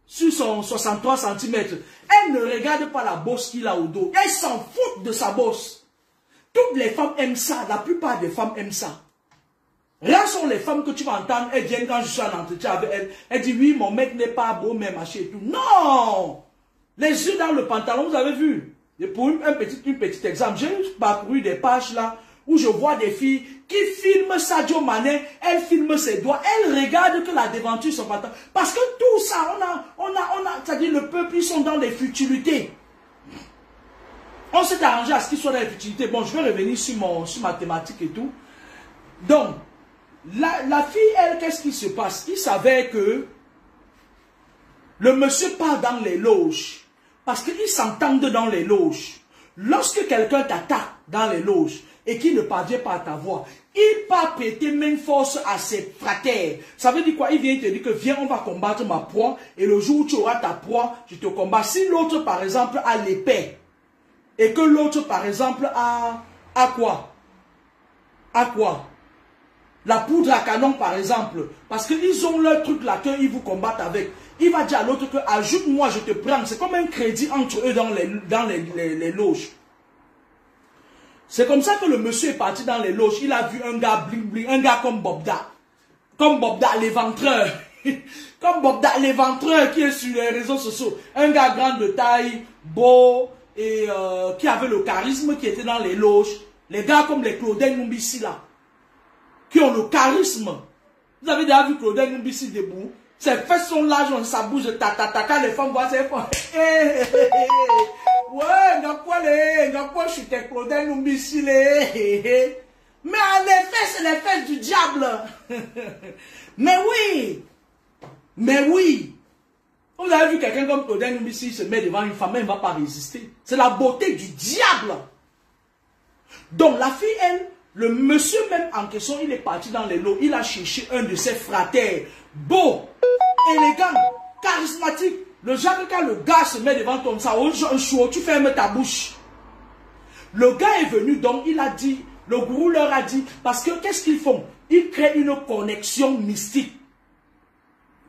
sur son 63 cm. Elle ne regarde pas la bosse qu'il a au dos. Elle s'en fout de sa bosse. Toutes les femmes aiment ça. La plupart des femmes aiment ça. Là sont les femmes que tu vas entendre. Elles viennent quand je suis en entretien avec elles. Elles disent oui, mon mec n'est pas beau, mais machin et tout. Non! Les yeux dans le pantalon, vous avez vu. Et pour un petit exemple, j'ai parcouru des pages là où je vois des filles qui filment Sadio Mané, elles filment ses doigts, elles regardent que la devanture son pantalon. Parce que tout ça, c'est-à-dire le peuple, ils sont dans les futilités. On s'est arrangé à ce qu'ils soient dans les futilités. Bon, je vais revenir sur ma thématique et tout. Donc, la fille, elle, qu'est-ce qui se passe? Il savait que le monsieur part dans les loges. Parce qu'ils s'entendent dans les loges. Lorsque quelqu'un t'attaque dans les loges et qu'il ne parvient pas à ta voix, il part prêter main force à ses frères. Ça veut dire quoi? Il vient te dire que viens, on va combattre ma proie et le jour où tu auras ta proie, je te combats. Si l'autre, par exemple, a l'épée et que l'autre, par exemple, a quoi? A quoi? La poudre à canon, par exemple. Parce qu'ils ont leur truc là qu'ils vous combattent avec. Il va dire à l'autre que ajoute-moi, je te prends. C'est comme un crédit entre eux dans les loges. C'est comme ça que le monsieur est parti dans les loges. Il a vu un gars bling bling, un gars comme Bobda. Comme Bobda, l'éventreur. Comme Bobda, l'éventreur qui est sur les réseaux sociaux. Un gars grand de taille, beau, et qui avait le charisme, qui était dans les loges. Les gars comme les Claudel Numbissi là. Qui ont le charisme. Vous avez déjà vu Claudel Numbissi debout? Ses fesses sont larges, ça bouge, quand les femmes voient ses fesses. Ouais, je suis Claudel Numbissi. Mais en effet, c'est les fesses du diable. Mais oui. Mais oui. Vous avez vu quelqu'un comme Claudel Numbissi se met devant une femme, elle ne va pas résister. C'est la beauté du diable. Donc la fille, elle, le monsieur même en question, il est parti dans les lots. Il a cherché un de ses fraternes. Beau, élégant, charismatique. Le genre quand le gars se met devant toi, ça, un show, tu fermes ta bouche. Le gars est venu, donc il a dit, le gourou leur a dit, parce que qu'est-ce qu'ils font? Ils créent une connexion mystique.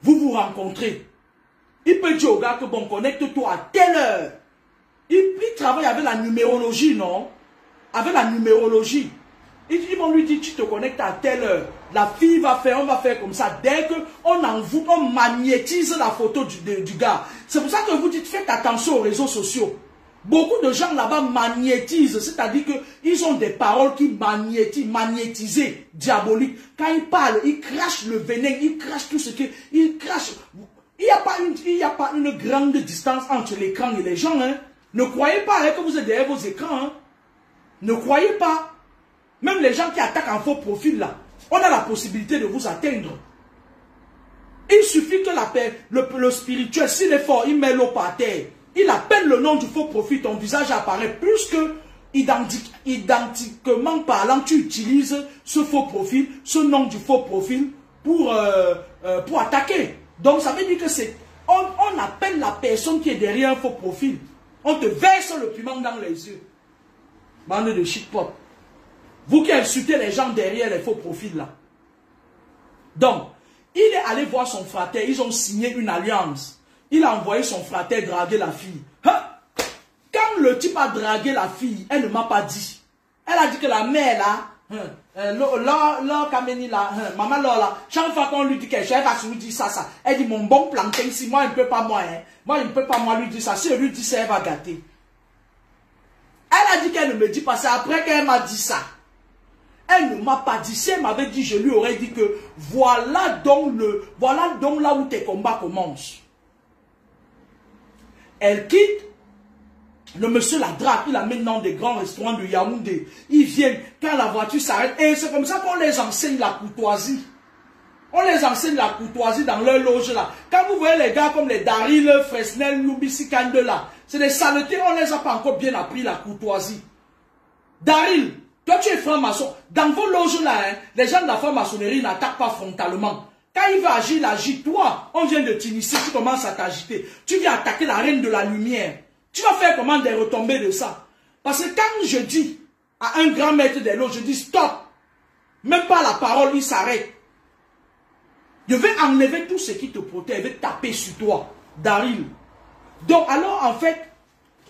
Vous vous rencontrez. Il peut dire au gars que bon, connecte-toi à telle heure. Il travaille avec la numérologie, non? Avec la numérologie. Ils vont lui dire, tu te connectes à telle heure. La fille va faire, on va faire comme ça. Dès qu'on envoûte, on magnétise la photo du gars. C'est pour ça que vous dites, faites attention aux réseaux sociaux. Beaucoup de gens là-bas magnétisent, c'est-à-dire qu'ils ont des paroles qui magnétisées, diaboliques. Quand ils parlent, ils crachent le venin, ils crachent tout ce qu'ils crachent. Il n'y a pas une grande distance entre l'écran et les gens. Hein. Ne croyez pas hein, que vous êtes derrière vos écrans. Hein. Ne croyez pas. Même les gens qui attaquent en faux profil là, on a la possibilité de vous atteindre. Il suffit que le spirituel, s'il est fort, il met l'eau par terre. Il appelle le nom du faux profil, ton visage apparaît. Plus que identiquement parlant, tu utilises ce faux profil, ce nom du faux profil pour attaquer. Donc ça veut dire que c'est... On appelle la personne qui est derrière un faux profil. On te verse le piment dans les yeux. Bande de shitpot. Vous qui insultez les gens derrière les faux profils là. Donc, il est allé voir son frère, ils ont signé une alliance. Il a envoyé son frère draguer la fille. Hein? Quand le type a dragué la fille, elle ne m'a pas dit. Elle a dit que la mère là, Kameni là, maman là, chaque fois qu'on lui dit quelque chose, elle va lui dire ça. Elle dit mon bon plantain, si moi il ne peut pas moi, hein. Moi il ne peut pas moi lui dire ça. Si elle lui dit ça, elle va gâter. Elle a dit qu'elle ne me dit pas ça. Après qu'elle m'a dit ça. Elle ne m'a pas dit. Si elle m'avait dit, je lui aurais dit que voilà donc là où tes combats commencent. Elle quitte. Le monsieur la drague. Il amène dans des grands restaurants de Yaoundé. Ils viennent quand la voiture s'arrête. Et c'est comme ça qu'on les enseigne la courtoisie. On les enseigne la courtoisie dans leur loge là. Quand vous voyez les gars comme les Daryl, Fresnel, Nubisi, Kande là. C'est des saletés. On les a pas encore bien appris la courtoisie. Daryl. Toi, tu es franc-maçon. Dans vos loges là, hein, les gens de la franc-maçonnerie n'attaquent pas frontalement. Quand il veut agir, il agit. Toi, on vient de t'initier, tu commences à t'agiter. Tu viens attaquer la reine de la lumière. Tu vas faire comment des retombées de ça? Parce que quand je dis à un grand maître des loges, je dis stop. Même pas la parole, il s'arrête. Je vais enlever tout ce qui te protège, je vais taper sur toi, Daryl. Donc alors en fait,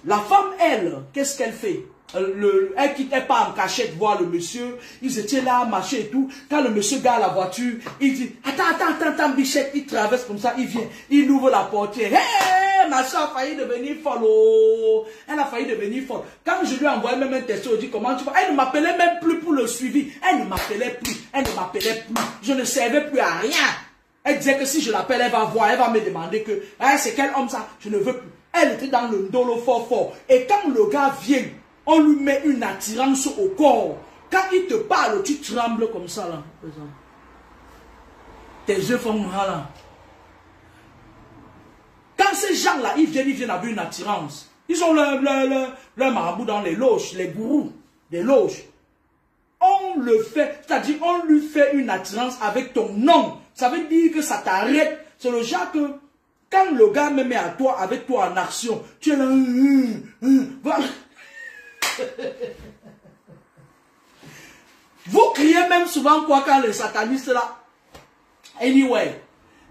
la femme, elle, qu'est-ce qu'elle fait? Elle quittait pas en cachette voir le monsieur, ils étaient là, marcher et tout. Quand le monsieur gare la voiture, il dit, attends, Bichette, il traverse comme ça, il vient, il ouvre la portière. Hé, ma soeur a failli devenir folle, oh. Elle a failli devenir folle. Quand je lui ai envoyé même un texto, je dis, comment tu vas? Elle ne m'appelait même plus pour le suivi. Elle ne m'appelait plus. Je ne servais plus à rien. Elle disait que si je l'appelle, elle va voir, elle va me demander que, c'est quel homme ça? Je ne veux plus. Elle était dans le dolo fort. Et quand le gars vient, on lui met une attirance au corps. Quand il te parle, tu trembles comme ça là. Tes yeux font mal là. Quand ces gens-là, ils viennent avec une attirance. Ils ont leur marabout dans les loges, les gourous des loges. On le fait, c'est-à-dire on lui fait une attirance avec ton nom. Ça veut dire que ça t'arrête. C'est le genre que quand le gars me met à toi, avec toi en action, tu es là. Voilà. Vous criez même souvent quoi quand les satanistes là. Anyway,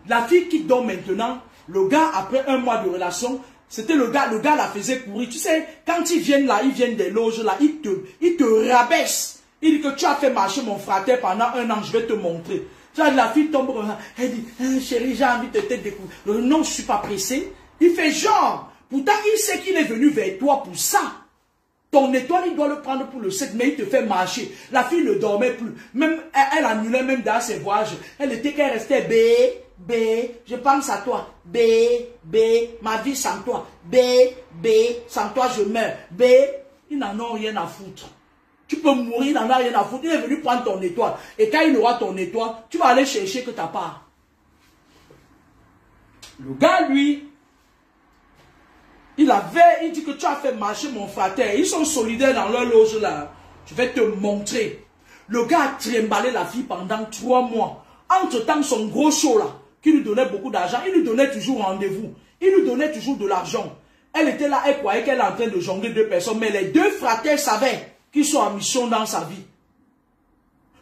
la fille qui dort maintenant, le gars après un mois de relation, c'était le gars la faisait courir. Tu sais, quand ils viennent là, ils viennent des loges là, ils te rabaissent. Il dit que tu as fait marcher mon frère pendant un an, je vais te montrer. Tu vois, la fille tombe, elle dit, chérie, j'ai envie de te découvrir. Non, je ne suis pas pressé. Il fait genre, pourtant il sait qu'il est venu vers toi pour ça. Ton étoile, il doit le prendre pour le 7, mais il te fait marcher. La fille ne dormait plus. Même, elle annulait même dans ses voyages. Elle était qu'elle restait B, je pense à toi. B, ma vie sans toi. B, sans toi je meurs. B, ils n'en ont rien à foutre. Tu peux mourir, il n'en a rien à foutre. Il est venu prendre ton étoile. Et quand il aura ton étoile, tu vas aller chercher que ta part. Le gars, lui, il dit que tu as fait marcher mon frère. Ils sont solidaires dans leur loge là. Je vais te montrer. Le gars a trimballé la fille pendant 3 mois. Entre-temps, son gros show là, qui lui donnait beaucoup d'argent, il lui donnait toujours rendez-vous. Il lui donnait toujours de l'argent. Elle était là, elle croyait qu'elle est en train de jongler 2 personnes. Mais les 2 frères savaient qu'ils sont en mission dans sa vie.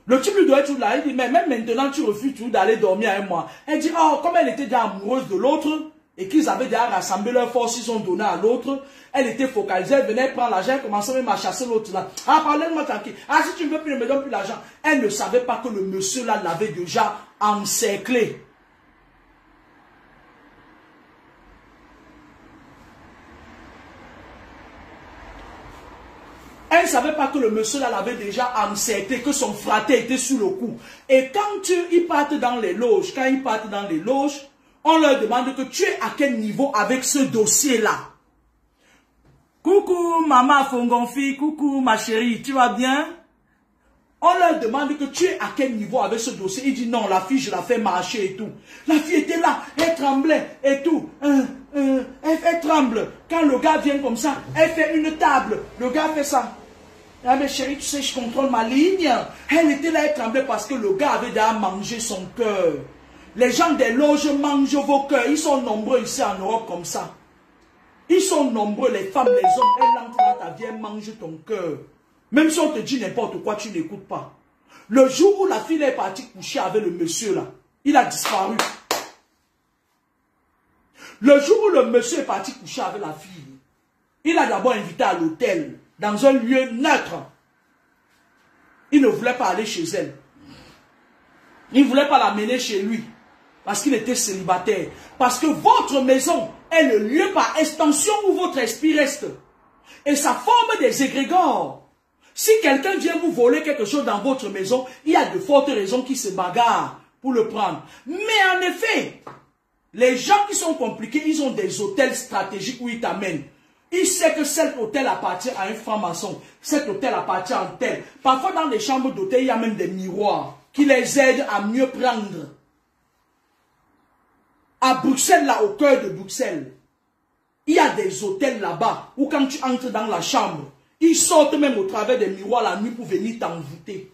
Le type lui doit être toujours là. Il dit, mais même maintenant, tu refuses toujours d'aller dormir avec moi. Elle dit, oh, comme elle était déjà amoureuse de l'autre, et qu'ils avaient déjà rassemblé leurs forces, ils ont donné à l'autre, elle était focalisée, elle venait prendre l'argent, elle commençait même à chasser l'autre là. Ah, parlez-moi tranquille. Ah, si tu ne veux plus, ne me donne plus l'argent. Elle ne savait pas que le monsieur là l'avait déjà encerclé. Elle ne savait pas que le monsieur là l'avait déjà encerclé, que son frère était sur le coup. Et quand ils partent dans les loges, on leur demande que tu es à quel niveau avec ce dossier-là. Coucou, maman Fongonfi, coucou, ma chérie, tu vas bien? On leur demande que tu es à quel niveau avec ce dossier. Il dit non, la fille, je la fais marcher et tout. La fille était là, elle tremblait et tout. Elle tremble. Quand le gars vient comme ça, elle fait une table. Le gars fait ça. Ah mais chérie, tu sais, je contrôle ma ligne. Elle était là, elle tremblait parce que le gars avait déjà mangé son cœur. Les gens des loges mangent vos cœurs. Ils sont nombreux ici en Europe comme ça. Ils sont nombreux, les femmes, les hommes. Elles entrent dans ta vie, elles mangent ton cœur. Même si on te dit n'importe quoi, tu n'écoutes pas. Le jour où la fille est partie coucher avec le monsieur là, il a disparu. Le jour où le monsieur est parti coucher avec la fille, il a d'abord invité à l'hôtel, dans un lieu neutre. Il ne voulait pas aller chez elle. Il ne voulait pas l'amener chez lui. Parce qu'il était célibataire. Parce que votre maison est le lieu par extension où votre esprit reste. Et ça forme des égrégores. Si quelqu'un vient vous voler quelque chose dans votre maison, il y a de fortes raisons qui se bagarrent pour le prendre. Mais en effet, les gens qui sont compliqués, ils ont des hôtels stratégiques où ils t'amènent. Ils savent que cet hôtel appartient à un franc-maçon. Cet hôtel appartient à un tel. Parfois dans les chambres d'hôtel, il y a même des miroirs qui les aident à mieux prendre. À Bruxelles, là, au cœur de Bruxelles, il y a des hôtels là-bas où quand tu entres dans la chambre, ils sortent même au travers des miroirs la nuit pour venir t'envoûter.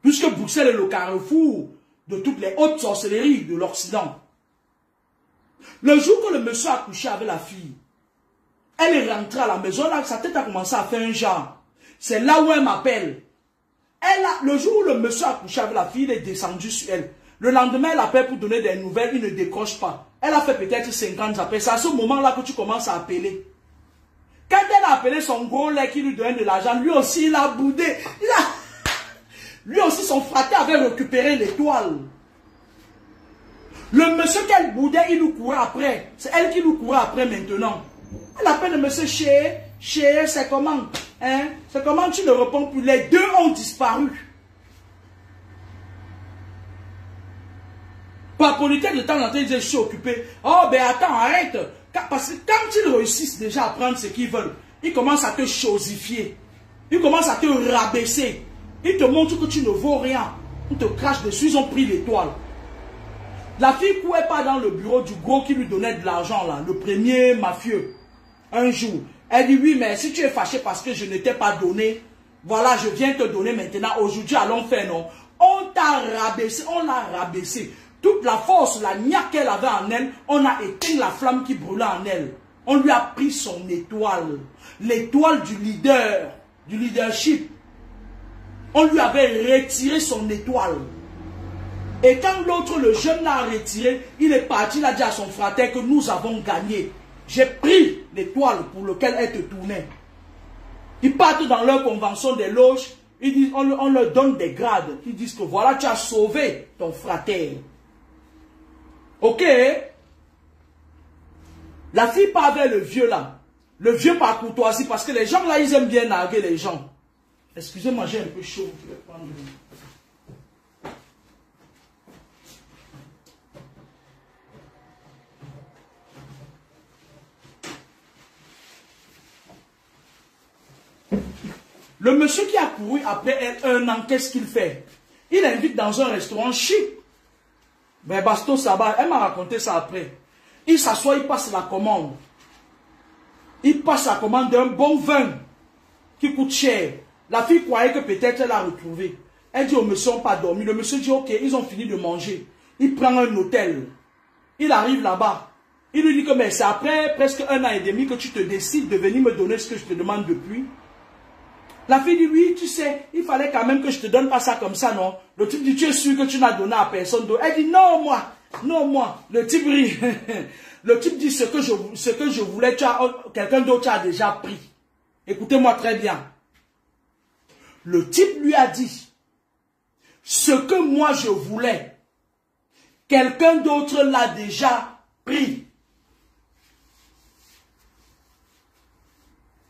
Puisque Bruxelles est le carrefour de toutes les hautes sorcelleries de l'Occident. Le jour que le monsieur a couché avec la fille, elle est rentrée à la maison, là, sa tête a commencé à faire un genre. C'est là où elle m'appelle. Le jour où le monsieur a couché avec la fille, il est descendu sur elle. Le lendemain, elle appelle pour donner des nouvelles, il ne décroche pas. Elle a fait peut-être 50 appels. C'est à ce moment-là que tu commences à appeler. Quand elle a appelé son gros lait qui lui donnait de l'argent, lui aussi, il a boudé. Lui aussi, son frère avait récupéré l'étoile. Le monsieur qu'elle boudait, il nous courait après. C'est elle qui nous courait après maintenant. Elle appelle le monsieur chéri, c'est comment? Hein? C'est comment tu ne réponds plus? Les deux ont disparu. Par politesse, de temps en temps, ils disent, je suis occupé. Oh, ben attends, arrête. Parce que quand ils réussissent déjà à prendre ce qu'ils veulent, ils commencent à te chosifier. Ils commencent à te rabaisser. Ils te montrent que tu ne vaux rien. Ils te crachent dessus, ils ont pris l'étoile. La fille courait pas dans le bureau du gros qui lui donnait de l'argent, là, le premier mafieux. Un jour, elle dit, oui, mais si tu es fâché parce que je ne t'ai pas donné, voilà, je viens te donner maintenant. Aujourd'hui, allons faire, non. On t'a rabaissé, on l'a rabaissé. Toute la force, la niaque qu'elle avait en elle, on a éteint la flamme qui brûlait en elle. On lui a pris son étoile. L'étoile du leader, du leadership. On lui avait retiré son étoile. Et quand l'autre, le jeune, l'a retiré, il est parti, il a dit à son frère que nous avons gagné. J'ai pris l'étoile pour laquelle elle te tournait. Ils partent dans leur convention des loges, ils disent, on leur donne des grades. Ils disent que voilà, tu as sauvé ton frater. Ok? La fille part vers le vieux là. Le vieux par courtoisie, parce que les gens là, ils aiment bien narguer les gens. Excusez-moi, j'ai un peu chaud. Je vais prendre... Le monsieur qui a couru après elle 1 an, qu'est-ce qu'il fait? Il invite dans un restaurant chic. Ben Bastos Sabah, elle m'a raconté ça après. Il s'assoit, il passe la commande. Il passe la commande d'un bon vin qui coûte cher. La fille croyait que peut-être elle l'a retrouvé. Elle dit au monsieur, on n'a pas dormi. Le monsieur dit, ok, ils ont fini de manger. Il prend un hôtel. Il arrive là-bas. Il lui dit que mais c'est après presque 1 an et demi que tu te décides de venir me donner ce que je te demande depuis. La fille dit, oui, tu sais, il fallait quand même que je te donne pas ça comme ça, non? Le type dit, tu es sûr que tu n'as donné à personne d'autre? Elle dit, non, moi. Non, moi. Le type rit. Le type dit, ce que je voulais, quelqu'un d'autre a déjà pris. Écoutez-moi très bien. Le type lui a dit, ce que moi je voulais, quelqu'un d'autre l'a déjà pris.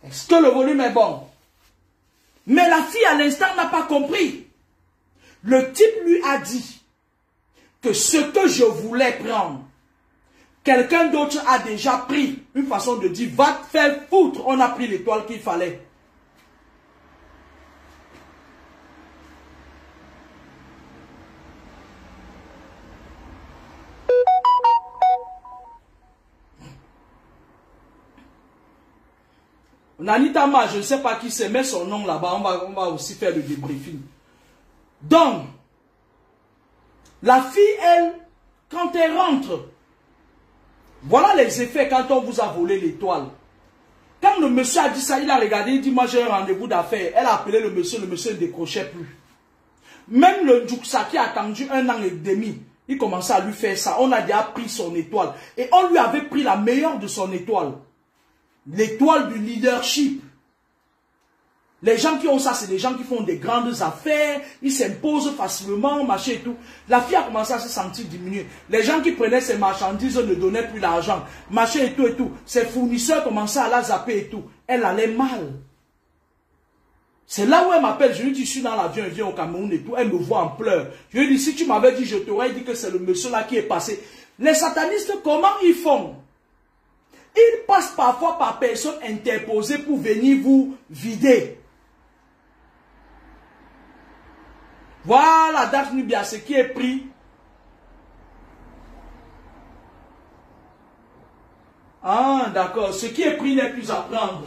Est-ce que le volume est bon? Mais la fille, à l'instant, n'a pas compris. Le type lui a dit que ce que je voulais prendre, quelqu'un d'autre a déjà pris. Une façon de dire, va te faire foutre, on a pris l'étoile qu'il fallait. Nanitama, je ne sais pas qui c'est, mais son nom là-bas, on va aussi faire le débriefing. Donc, la fille, elle, quand elle rentre, voilà les effets quand on vous a volé l'étoile. Quand le monsieur a dit ça, il a regardé, il dit, moi j'ai un rendez-vous d'affaires. Elle a appelé le monsieur ne décrochait plus. Même le Djouksa qui a attendu 1 an et demi, il commençait à lui faire ça. On a déjà pris son étoile. Et on lui avait pris la meilleure de son étoile. L'étoile du leadership. Les gens qui ont ça, c'est des gens qui font des grandes affaires, ils s'imposent facilement, machin et tout. La fille a commencé à se sentir diminuer. Les gens qui prenaient ses marchandises ne donnaient plus l'argent, machin et tout et tout. Ses fournisseurs commençaient à la zapper et tout. Elle allait mal. C'est là où elle m'appelle. Je lui dis, je suis dans l'avion, elle vient au Cameroun et tout. Elle me voit en pleurs. Je lui dis, si tu m'avais dit, je t'aurais dit que c'est le monsieur là qui est passé. Les satanistes, comment ils font? Ils passent parfois par personnes interposées pour venir vous vider. Voilà, Daphne Nubia, ce qui est pris. Ah, d'accord. Ce qui est pris n'est plus à prendre.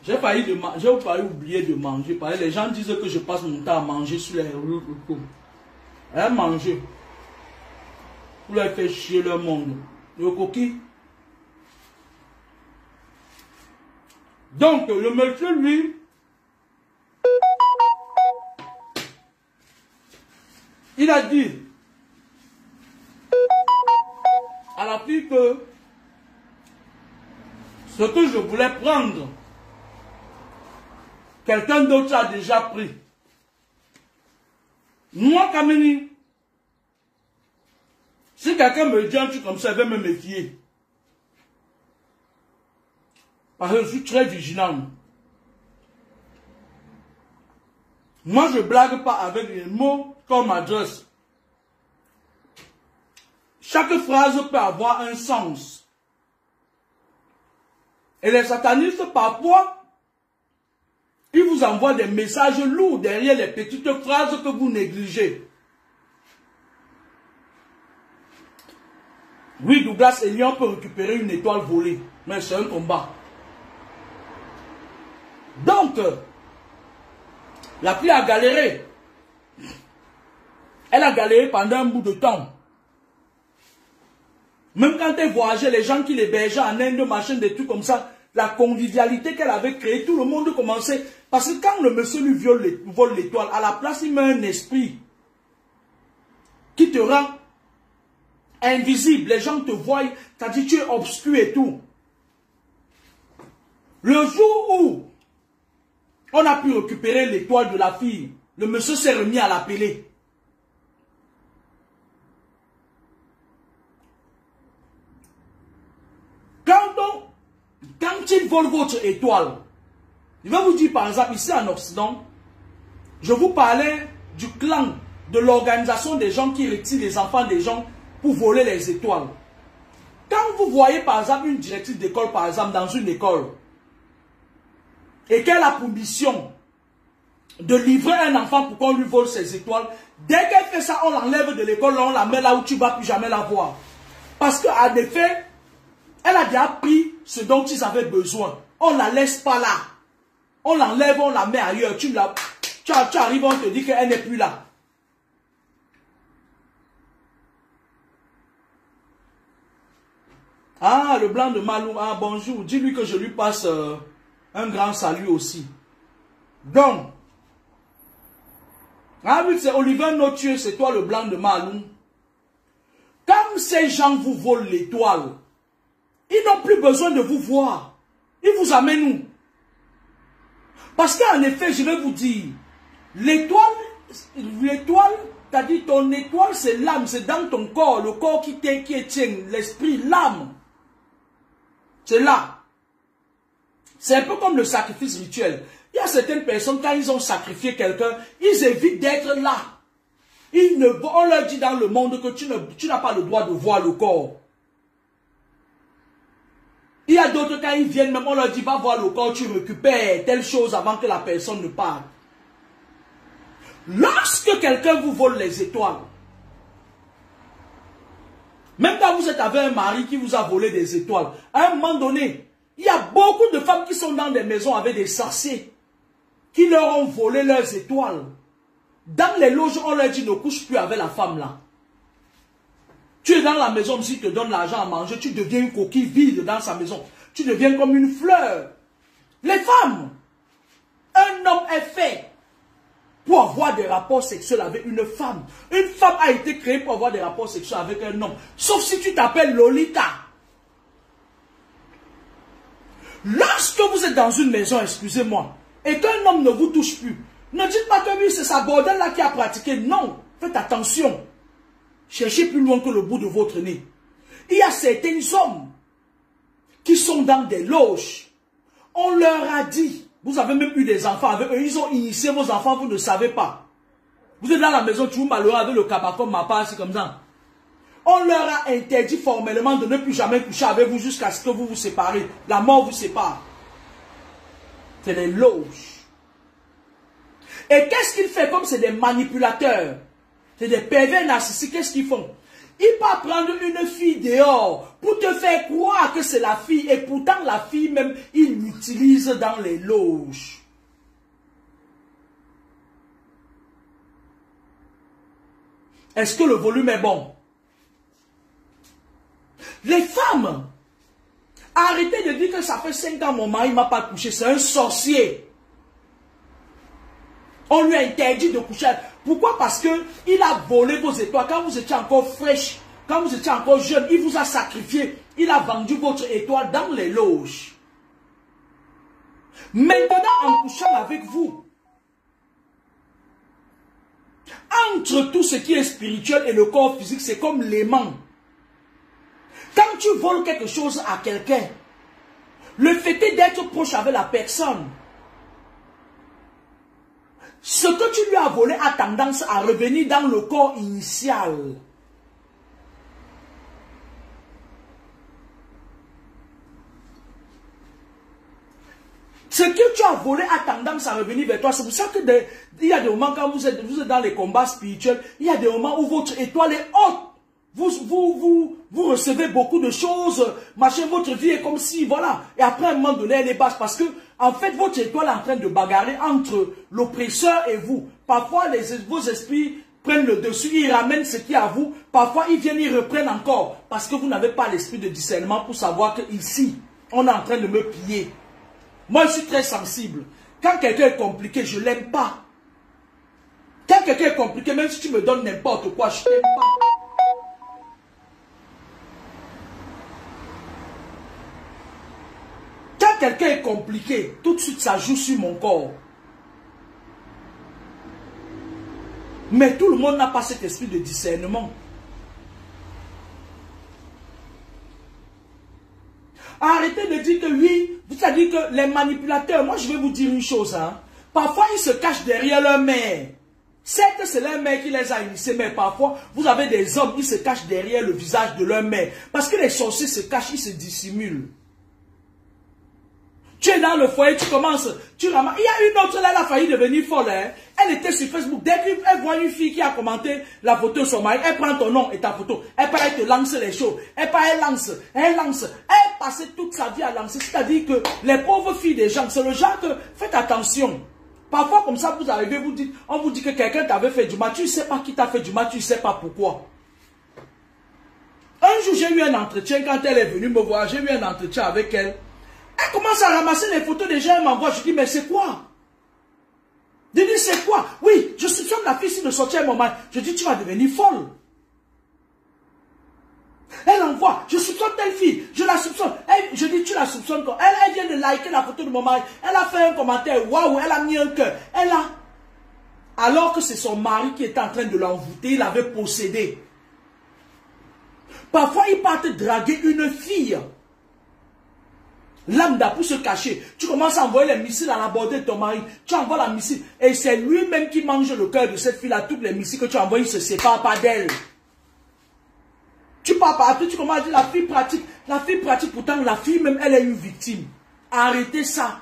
J'ai failli oublier de manger. Parce que les gens disent que je passe mon temps à manger sur les rues. À manger. Pour leur faire chier leur monde. Le coquille. Donc, le monsieur, lui, il a dit à la fille que ce que je voulais prendre, quelqu'un d'autre a déjà pris. Moi, Kamini, si quelqu'un me dit un truc comme ça, il va me méfier. Parce que je suis très vigilant. Moi, je ne blague pas avec les mots qu'on m'adresse. Chaque phrase peut avoir un sens. Et les satanistes, parfois, ils vous envoient des messages lourds derrière les petites phrases que vous négligez. Oui, Douglas Elion peut récupérer une étoile volée, mais c'est un combat. Donc, la fille a galéré. Elle a galéré pendant un bout de temps. Même quand elle voyageait, les gens qui l'hébergeaient en Inde, machin, des trucs comme ça, la convivialité qu'elle avait créée, tout le monde commençait. Parce que quand le monsieur lui vole l'étoile, à la place, il met un esprit qui te rend invisible. Les gens te voient, t'as dit tu es obscur et tout. Le jour où on a pu récupérer l'étoile de la fille, le monsieur s'est remis à l'appeler. Quand il vole votre étoile, il va vous dire par exemple, ici en Occident, je vous parlais du clan, de l'organisation des gens qui retirent les enfants des gens pour voler les étoiles. Quand vous voyez par exemple une directrice d'école, par exemple dans une école, et qu'elle a pour mission de livrer un enfant pour qu'on lui vole ses étoiles, dès qu'elle fait ça, on l'enlève de l'école, on la met là où tu ne vas plus jamais la voir. Parce qu'en effet, elle a déjà pris ce dont ils avaient besoin. On ne la laisse pas là. On l'enlève, on la met ailleurs. Tu arrives, on te dit qu'elle n'est plus là. Ah, le blanc de Malou. Ah, bonjour. Dis-lui que je lui passe un grand salut aussi. Donc, ah oui, c'est Oliver Notieux, c'est toi le blanc de Malou. Quand ces gens vous volent l'étoile, ils n'ont plus besoin de vous voir. Ils vous amènent où? Parce qu'en effet, je vais vous dire, l'étoile, t'as dit ton étoile, c'est l'âme, c'est dans ton corps, le corps qui tient, l'esprit, l'âme. C'est là. C'est un peu comme le sacrifice rituel. Il y a certaines personnes, quand ils ont sacrifié quelqu'un, ils évitent d'être là. On leur dit dans le monde que tu n'as pas le droit de voir le corps. Il y a d'autres, quand ils viennent, même on leur dit, va voir le corps, tu récupères telle chose avant que la personne ne parte. Lorsque quelqu'un vous vole les étoiles, même quand vous êtes avec un mari qui vous a volé des étoiles, à un moment donné, il y a beaucoup de femmes qui sont dans des maisons avec des sorciers, qui leur ont volé leurs étoiles. Dans les loges, on leur dit, ne couche plus avec la femme là. Tu es dans la maison, si te donne l'argent à manger, tu deviens une coquille vide dans sa maison. Tu deviens comme une fleur. Les femmes, un homme est fait pour avoir des rapports sexuels avec une femme. Une femme a été créée pour avoir des rapports sexuels avec un homme. Sauf si tu t'appelles Lolita. Lorsque vous êtes dans une maison, excusez-moi, et qu'un homme ne vous touche plus, ne dites pas que oui, c'est sa bordel là qui a pratiqué. Non, faites attention. Cherchez plus loin que le bout de votre nez. Il y a certains hommes qui sont dans des loges. On leur a dit, vous avez même eu des enfants avec eux, ils ont initié vos enfants, vous ne savez pas. Vous êtes dans la maison, tu vous malheureux avec le cabas comme ma part, c'est comme ça. On leur a interdit formellement de ne plus jamais coucher avec vous jusqu'à ce que vous vous séparez. La mort vous sépare. C'est les loges. Et qu'est-ce qu'ils font comme c'est des manipulateurs? C'est des pervers narcissiques, qu'est-ce qu'ils font? Il part prendre une fille dehors pour te faire croire que c'est la fille. Et pourtant, la fille même, il l'utilise dans les loges. Est-ce que le volume est bon? Les femmes, arrêtez de dire que ça fait 5 ans mon mari ne m'a pas couché. C'est un sorcier. On lui a interdit de coucher. Pourquoi? Parce qu'il a volé vos étoiles. Quand vous étiez encore fraîche, quand vous étiez encore jeune, il vous a sacrifié. Il a vendu votre étoile dans les loges. Maintenant, en couchant avec vous, entre tout ce qui est spirituel et le corps physique, c'est comme l'aimant. Quand tu voles quelque chose à quelqu'un, le fait est d'être proche avec la personne. Ce que tu lui as volé a tendance à revenir dans le corps initial. Ce que tu as volé a tendance à revenir vers toi. C'est pour ça que il y a des moments quand vous êtes dans les combats spirituels, il y a des moments où votre étoile est haute. Vous recevez beaucoup de choses, machin, votre vie est comme si, voilà. Et après, à un moment donné, elle est basse parce que, en fait, votre étoile est en train de bagarrer entre l'oppresseur et vous. Parfois, vos esprits prennent le dessus, ils ramènent ce qui est à vous. Parfois, ils viennent, ils reprennent encore. Parce que vous n'avez pas l'esprit de discernement pour savoir que ici, on est en train de me piller. Moi, je suis très sensible. Quand quelqu'un est compliqué, je ne l'aime pas. Quand quelqu'un est compliqué, même si tu me donnes n'importe quoi, je ne t'aime pas. Quand quelqu'un est compliqué, tout de suite, ça joue sur mon corps. Mais tout le monde n'a pas cet esprit de discernement. Arrêtez de dire que oui, c'est-à-dire que les manipulateurs, moi je vais vous dire une chose, hein. Parfois ils se cachent derrière leur mère. Certes, c'est leur mère qui les a initiés, mais parfois vous avez des hommes qui se cachent derrière le visage de leur mère. Parce que les sorciers se cachent, ils se dissimulent. Tu es dans le foyer, tu commences, tu ramasses. Il y a une autre là, elle a failli devenir folle. Hein. Elle était sur Facebook. Dès qu'elle voit une fille qui a commenté la photo de son mari, elle prend ton nom et ta photo. Elle te lance les choses. Elle lance. Elle passait toute sa vie à lancer. C'est-à-dire que les pauvres filles des gens, c'est le genre que, faites attention. Parfois, comme ça, vous arrivez, on vous dit que quelqu'un t'avait fait du mal. Tu ne sais pas qui t'a fait du mal, tu ne sais pas pourquoi. Un jour, j'ai eu un entretien, quand elle est venue me voir, j'ai eu un entretien avec elle. Elle commence à ramasser les photos des gens, elle m'envoie. Je dis, mais c'est quoi? Je dis, c'est quoi? Oui, je soupçonne la fille si de sortir un moment. Je dis, tu vas devenir folle. Elle envoie, je soupçonne telle fille, je la soupçonne. Je dis, tu la soupçonnes quoi? Elle vient de liker la photo de mon mari. Elle a fait un commentaire, waouh, elle a mis un cœur. Alors que c'est son mari qui était en train de l'envoûter, il l'avait possédé. Parfois, il part te draguer une fille. Lambda pour se cacher. Tu commences à envoyer les missiles à la bordée de ton mari. Tu envoies la missile. Et c'est lui-même qui mange le cœur de cette fille-là. Toutes les missiles que tu envoies, il ne se sépare pas d'elle. Tu pars partout, tu commences à dire la fille pratique. La fille pratique, pourtant la fille même, elle est une victime. Arrêtez ça.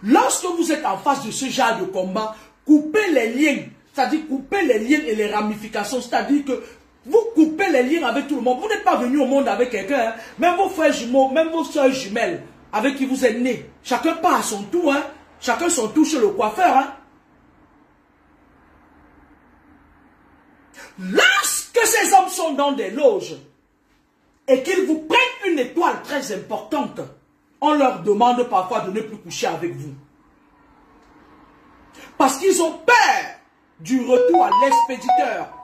Lorsque vous êtes en face de ce genre de combat, coupez les liens. C'est-à-dire coupez les liens et les ramifications. C'est-à-dire que vous coupez les liens avec tout le monde. Vous n'êtes pas venu au monde avec quelqu'un. Hein. Même vos frères jumeaux, même vos soeurs jumelles avec qui vous êtes nés. Chacun part à son tour. Hein. Chacun son tour chez le coiffeur. Hein. Lorsque ces hommes sont dans des loges et qu'ils vous prennent une étoile très importante, on leur demande parfois de ne plus coucher avec vous. Parce qu'ils ont peur du retour à l'expéditeur.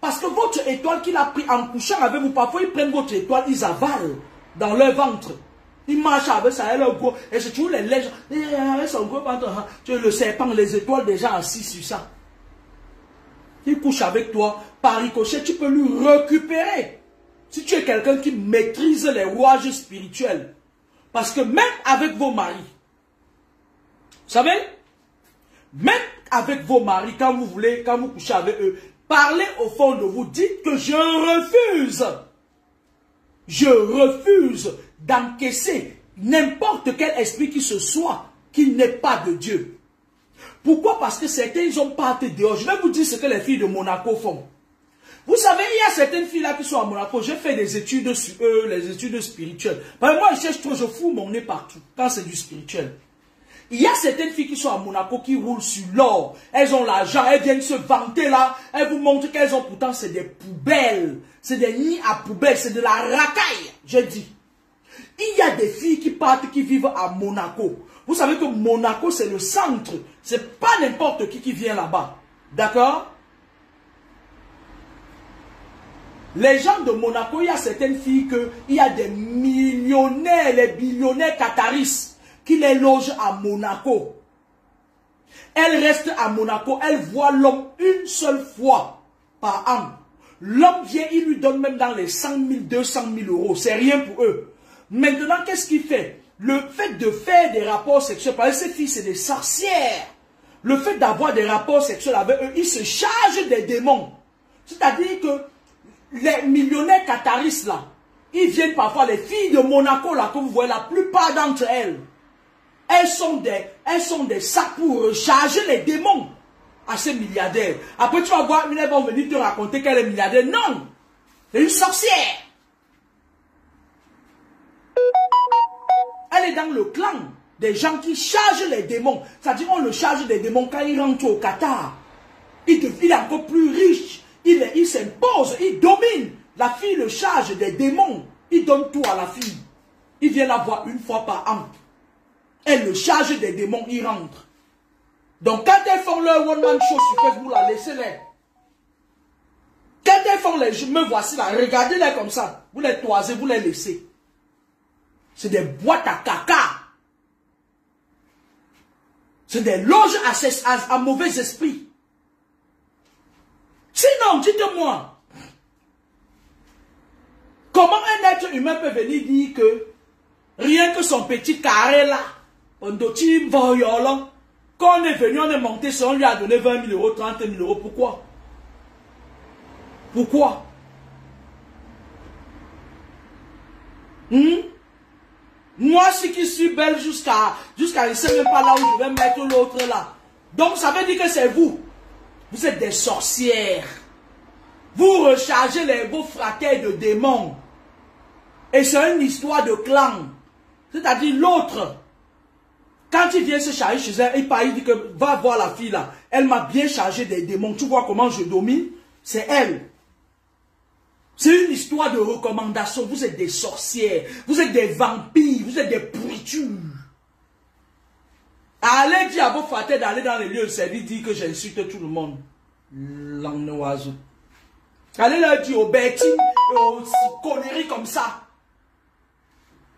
Parce que votre étoile qu'il a pris en couchant avec vous, parfois ils prennent votre étoile, ils avalent dans leur ventre. Ils marchent avec ça, leur gros, et c'est toujours les lèvres, avec son gros ventre, tu le serpent, les étoiles déjà assis sur ça. Il couche avec toi, par ricochet, tu peux lui récupérer. Si tu es quelqu'un qui maîtrise les rouages spirituels. Parce que même avec vos maris, vous savez, même avec vos maris, quand vous voulez, quand vous couchez avec eux, parlez au fond de vous, dites que je refuse d'encaisser n'importe quel esprit qui se soit, qui n'est pas de Dieu. Pourquoi? Parce que certains, ils ont parti dehors. Je vais vous dire ce que les filles de Monaco font. Vous savez, il y a certaines filles là qui sont à Monaco. J'ai fait des études sur eux, les études spirituelles. Parce que moi, je cherche trop, je fous mon nez partout quand c'est du spirituel. Il y a certaines filles qui sont à Monaco qui roulent sur l'or. Elles ont l'argent, elles viennent se vanter là. Elles vous montrent qu'elles ont pourtant, c'est des poubelles. C'est des nids à poubelles, c'est de la racaille, j'ai dit. Il y a des filles qui partent, qui vivent à Monaco. Vous savez que Monaco, c'est le centre. C'est pas n'importe qui vient là-bas. D'accord? Les gens de Monaco, il y a certaines filles il y a des millionnaires, les billionnaires qataris qui les logent à Monaco. Elles restent à Monaco, elles voient l'homme une seule fois par an. L'homme vient, il lui donne même dans les 100 000, 200 000 euros. C'est rien pour eux. Maintenant, qu'est-ce qu'il fait? Le fait de faire des rapports sexuels, parce que ces filles, c'est des sorcières. Le fait d'avoir des rapports sexuels avec eux, ils se chargent des démons. C'est-à-dire que les millionnaires qataris là, ils viennent parfois, les filles de Monaco là, que vous voyez, la plupart d'entre elles, elles sont des sacs pour recharger les démons à ces milliardaires. Après tu vas voir, elles vont venir te raconter qu'elle est milliardaire. Non, c'est une sorcière. Elle est dans le clan des gens qui chargent les démons. C'est-à-dire on le charge des démons quand il rentre au Qatar. Il est encore plus riche. Il s'impose, il domine. La fille le charge des démons. Il donne tout à la fille. Il vient la voir une fois par an. Elle le charge des démons, il rentre. Donc quand elles font leur one-man show sur Facebook, laissez-les. Quand elles font les jeux, me voici là, regardez-les comme ça. Vous les toisez, vous les laissez. C'est des boîtes à caca. C'est des loges à mauvais esprit. Sinon, dites-moi, comment un être humain peut venir dire que rien que son petit carré là, quand on est venu, on est monté, on lui a donné 20 000 euros, 30 000 euros, pourquoi? Pourquoi? Moi, si qui suis belle jusqu'à je ne sais même pas là où je vais mettre l'autre là. Donc, ça veut dire que c'est vous. Vous êtes des sorcières. Vous rechargez vos fracas de démons. Et c'est une histoire de clan. C'est-à-dire l'autre, quand il vient se charger chez elle, il dit que va voir la fille là. Elle m'a bien chargé des démons. Tu vois comment je domine? C'est elle. C'est une histoire de recommandation. Vous êtes des sorcières. Vous êtes des vampires. Vous êtes des pourritures. Allez dire à vos frères d'aller dans les lieux de service, dire que j'insulte tout le monde. L'oiseau. Allez leur dire aux bêtises, aux conneries comme ça.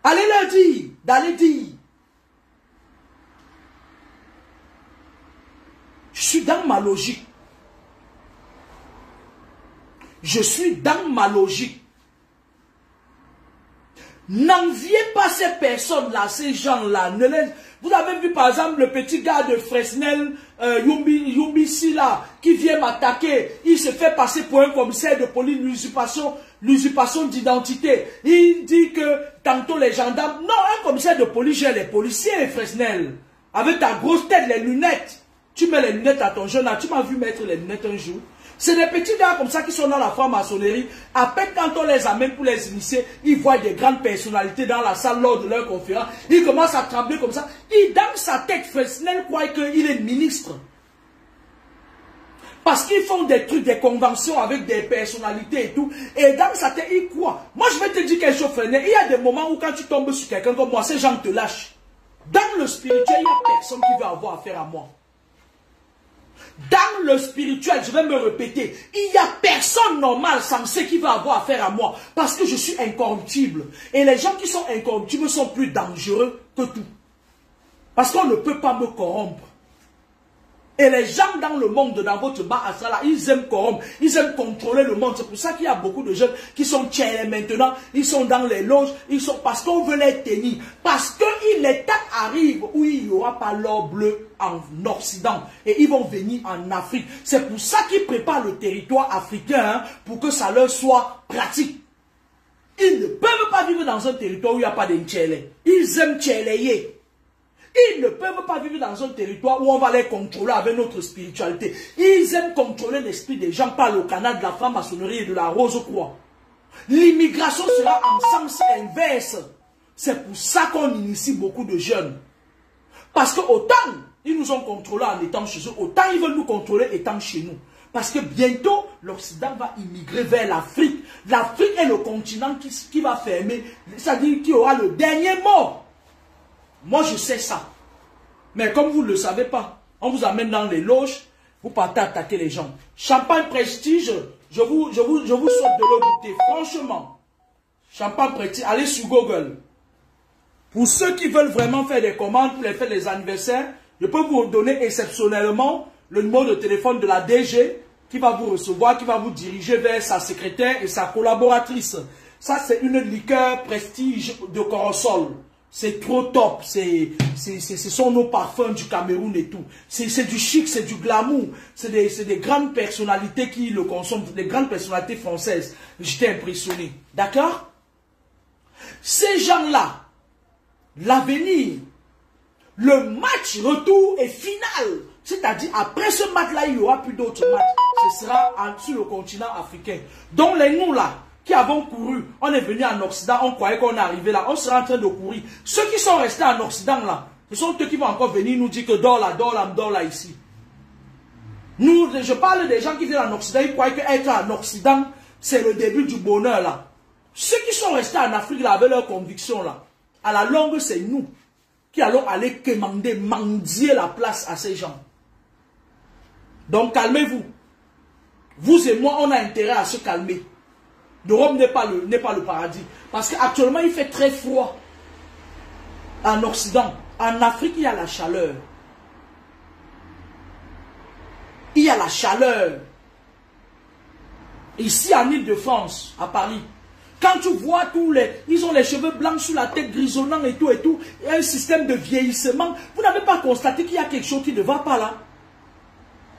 Allez leur dire, d'aller dire. Je suis dans ma logique. Je suis dans ma logique. N'enviez pas ces personnes-là, ces gens-là. Vous avez vu par exemple le petit gars de Fresnel, Yumbisi là, qui vient m'attaquer. Il se fait passer pour un commissaire de police, l'usurpation d'identité. Il dit que tantôt les gendarmes... Non, un commissaire de police, j'ai les policiers, Fresnel. Avec ta grosse tête, les lunettes. Tu mets les lunettes à ton jeune là. Tu m'as vu mettre les lunettes un jour. C'est des petits gars comme ça qui sont dans la franc-maçonnerie. Après, quand on les amène pour les initier, ils voient des grandes personnalités dans la salle lors de leur conférence. Ils commencent à trembler comme ça. Dans sa tête, Fresnel croit qu'il est ministre. Parce qu'ils font des trucs, des conventions avec des personnalités et tout. Et dans sa tête, ils croient. Moi, je vais te dire quelque chose, Fresnel. Il y a des moments où quand tu tombes sur quelqu'un comme moi, ces gens te lâchent. Dans le spirituel, il n'y a personne qui veut avoir affaire à moi. Dans le spirituel, je vais me répéter, il n'y a personne normal, sensé qui va avoir affaire à moi. Parce que je suis incorruptible. Et les gens qui sont incorruptibles sont plus dangereux que tout. Parce qu'on ne peut pas me corrompre. Et les gens dans le monde, dans votre bar à ça là, ils aiment corrompre, ils aiment contrôler le monde. C'est pour ça qu'il y a beaucoup de jeunes qui sont tiers maintenant, ils sont dans les loges, ils sont parce qu'on veut les tenir. Parce que les temps arrivent où il n'y aura pas l'or bleu en Occident. Et ils vont venir en Afrique. C'est pour ça qu'ils préparent le territoire africain, pour que ça leur soit pratique. Ils ne peuvent pas vivre dans un territoire où il n'y a pas d'Ntchélé. Ils aiment tchéléyer. Ils ne peuvent pas vivre dans un territoire où on va les contrôler avec notre spiritualité. Ils aiment contrôler l'esprit des gens par le canal de la franc-maçonnerie et de la rose-croix. L'immigration sera en sens inverse. C'est pour ça qu'on initie beaucoup de jeunes. Parce que autant ils nous ont contrôlés en étant chez eux, autant ils veulent nous contrôler étant chez nous. Parce que bientôt, l'Occident va immigrer vers l'Afrique. L'Afrique est le continent qui va fermer, c'est-à-dire qui aura le dernier mot. Moi, je sais ça. Mais comme vous ne le savez pas, on vous amène dans les loges, vous partez attaquer les gens. Champagne Prestige, je vous souhaite de le goûter. Franchement, Champagne Prestige, allez sur Google. Pour ceux qui veulent vraiment faire des commandes pour les fêtes des anniversaires, je peux vous donner exceptionnellement le numéro de téléphone de la DG qui va vous recevoir, qui va vous diriger vers sa secrétaire et sa collaboratrice. Ça, c'est une liqueur Prestige de Corosol. C'est trop top. Ce sont nos parfums du Cameroun et tout. C'est du chic, c'est du glamour. C'est des grandes personnalités qui le consomment, des grandes personnalités françaises. J'étais impressionné. D'accord? Ces gens-là, l'avenir, le match retour et final, c'est-à-dire après ce match-là, il n'y aura plus d'autres matchs. Ce sera sur le continent africain. Donc les nous là, qui avons couru, on est venu en Occident, on croyait qu'on est arrivé là, on sera en train de courir. Ceux qui sont restés en Occident là, ce sont eux qui vont encore venir nous dire que dors là ici. Nous, je parle des gens qui viennent en Occident, ils croient qu'être en Occident, c'est le début du bonheur là. Ceux qui sont restés en Afrique là, avec leurs convictions là, à la longue, c'est nous qui allons aller quémander, mendier la place à ces gens. Donc calmez-vous. Vous et moi, on a intérêt à se calmer. L'Europe n'est pas le paradis. Parce qu'actuellement, il fait très froid. En Occident. En Afrique, il y a la chaleur. Il y a la chaleur. Ici, en Île-de-France, à Paris, quand tu vois ils ont les cheveux blancs sur la tête, grisonnants et tout, et un système de vieillissement, vous n'avez pas constaté qu'il y a quelque chose qui ne va pas là?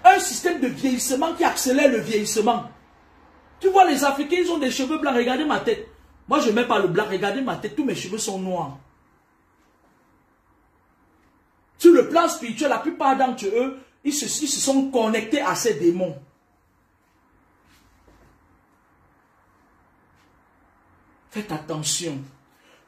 Un système de vieillissement qui accélère le vieillissement. Tu vois, les Africains, ils ont des cheveux blancs. Regardez ma tête. Moi, je ne mets pas le blanc. Regardez ma tête. Tous mes cheveux sont noirs. Sur le plan spirituel, la plupart d'entre eux, ils se sont connectés à ces démons. Faites attention.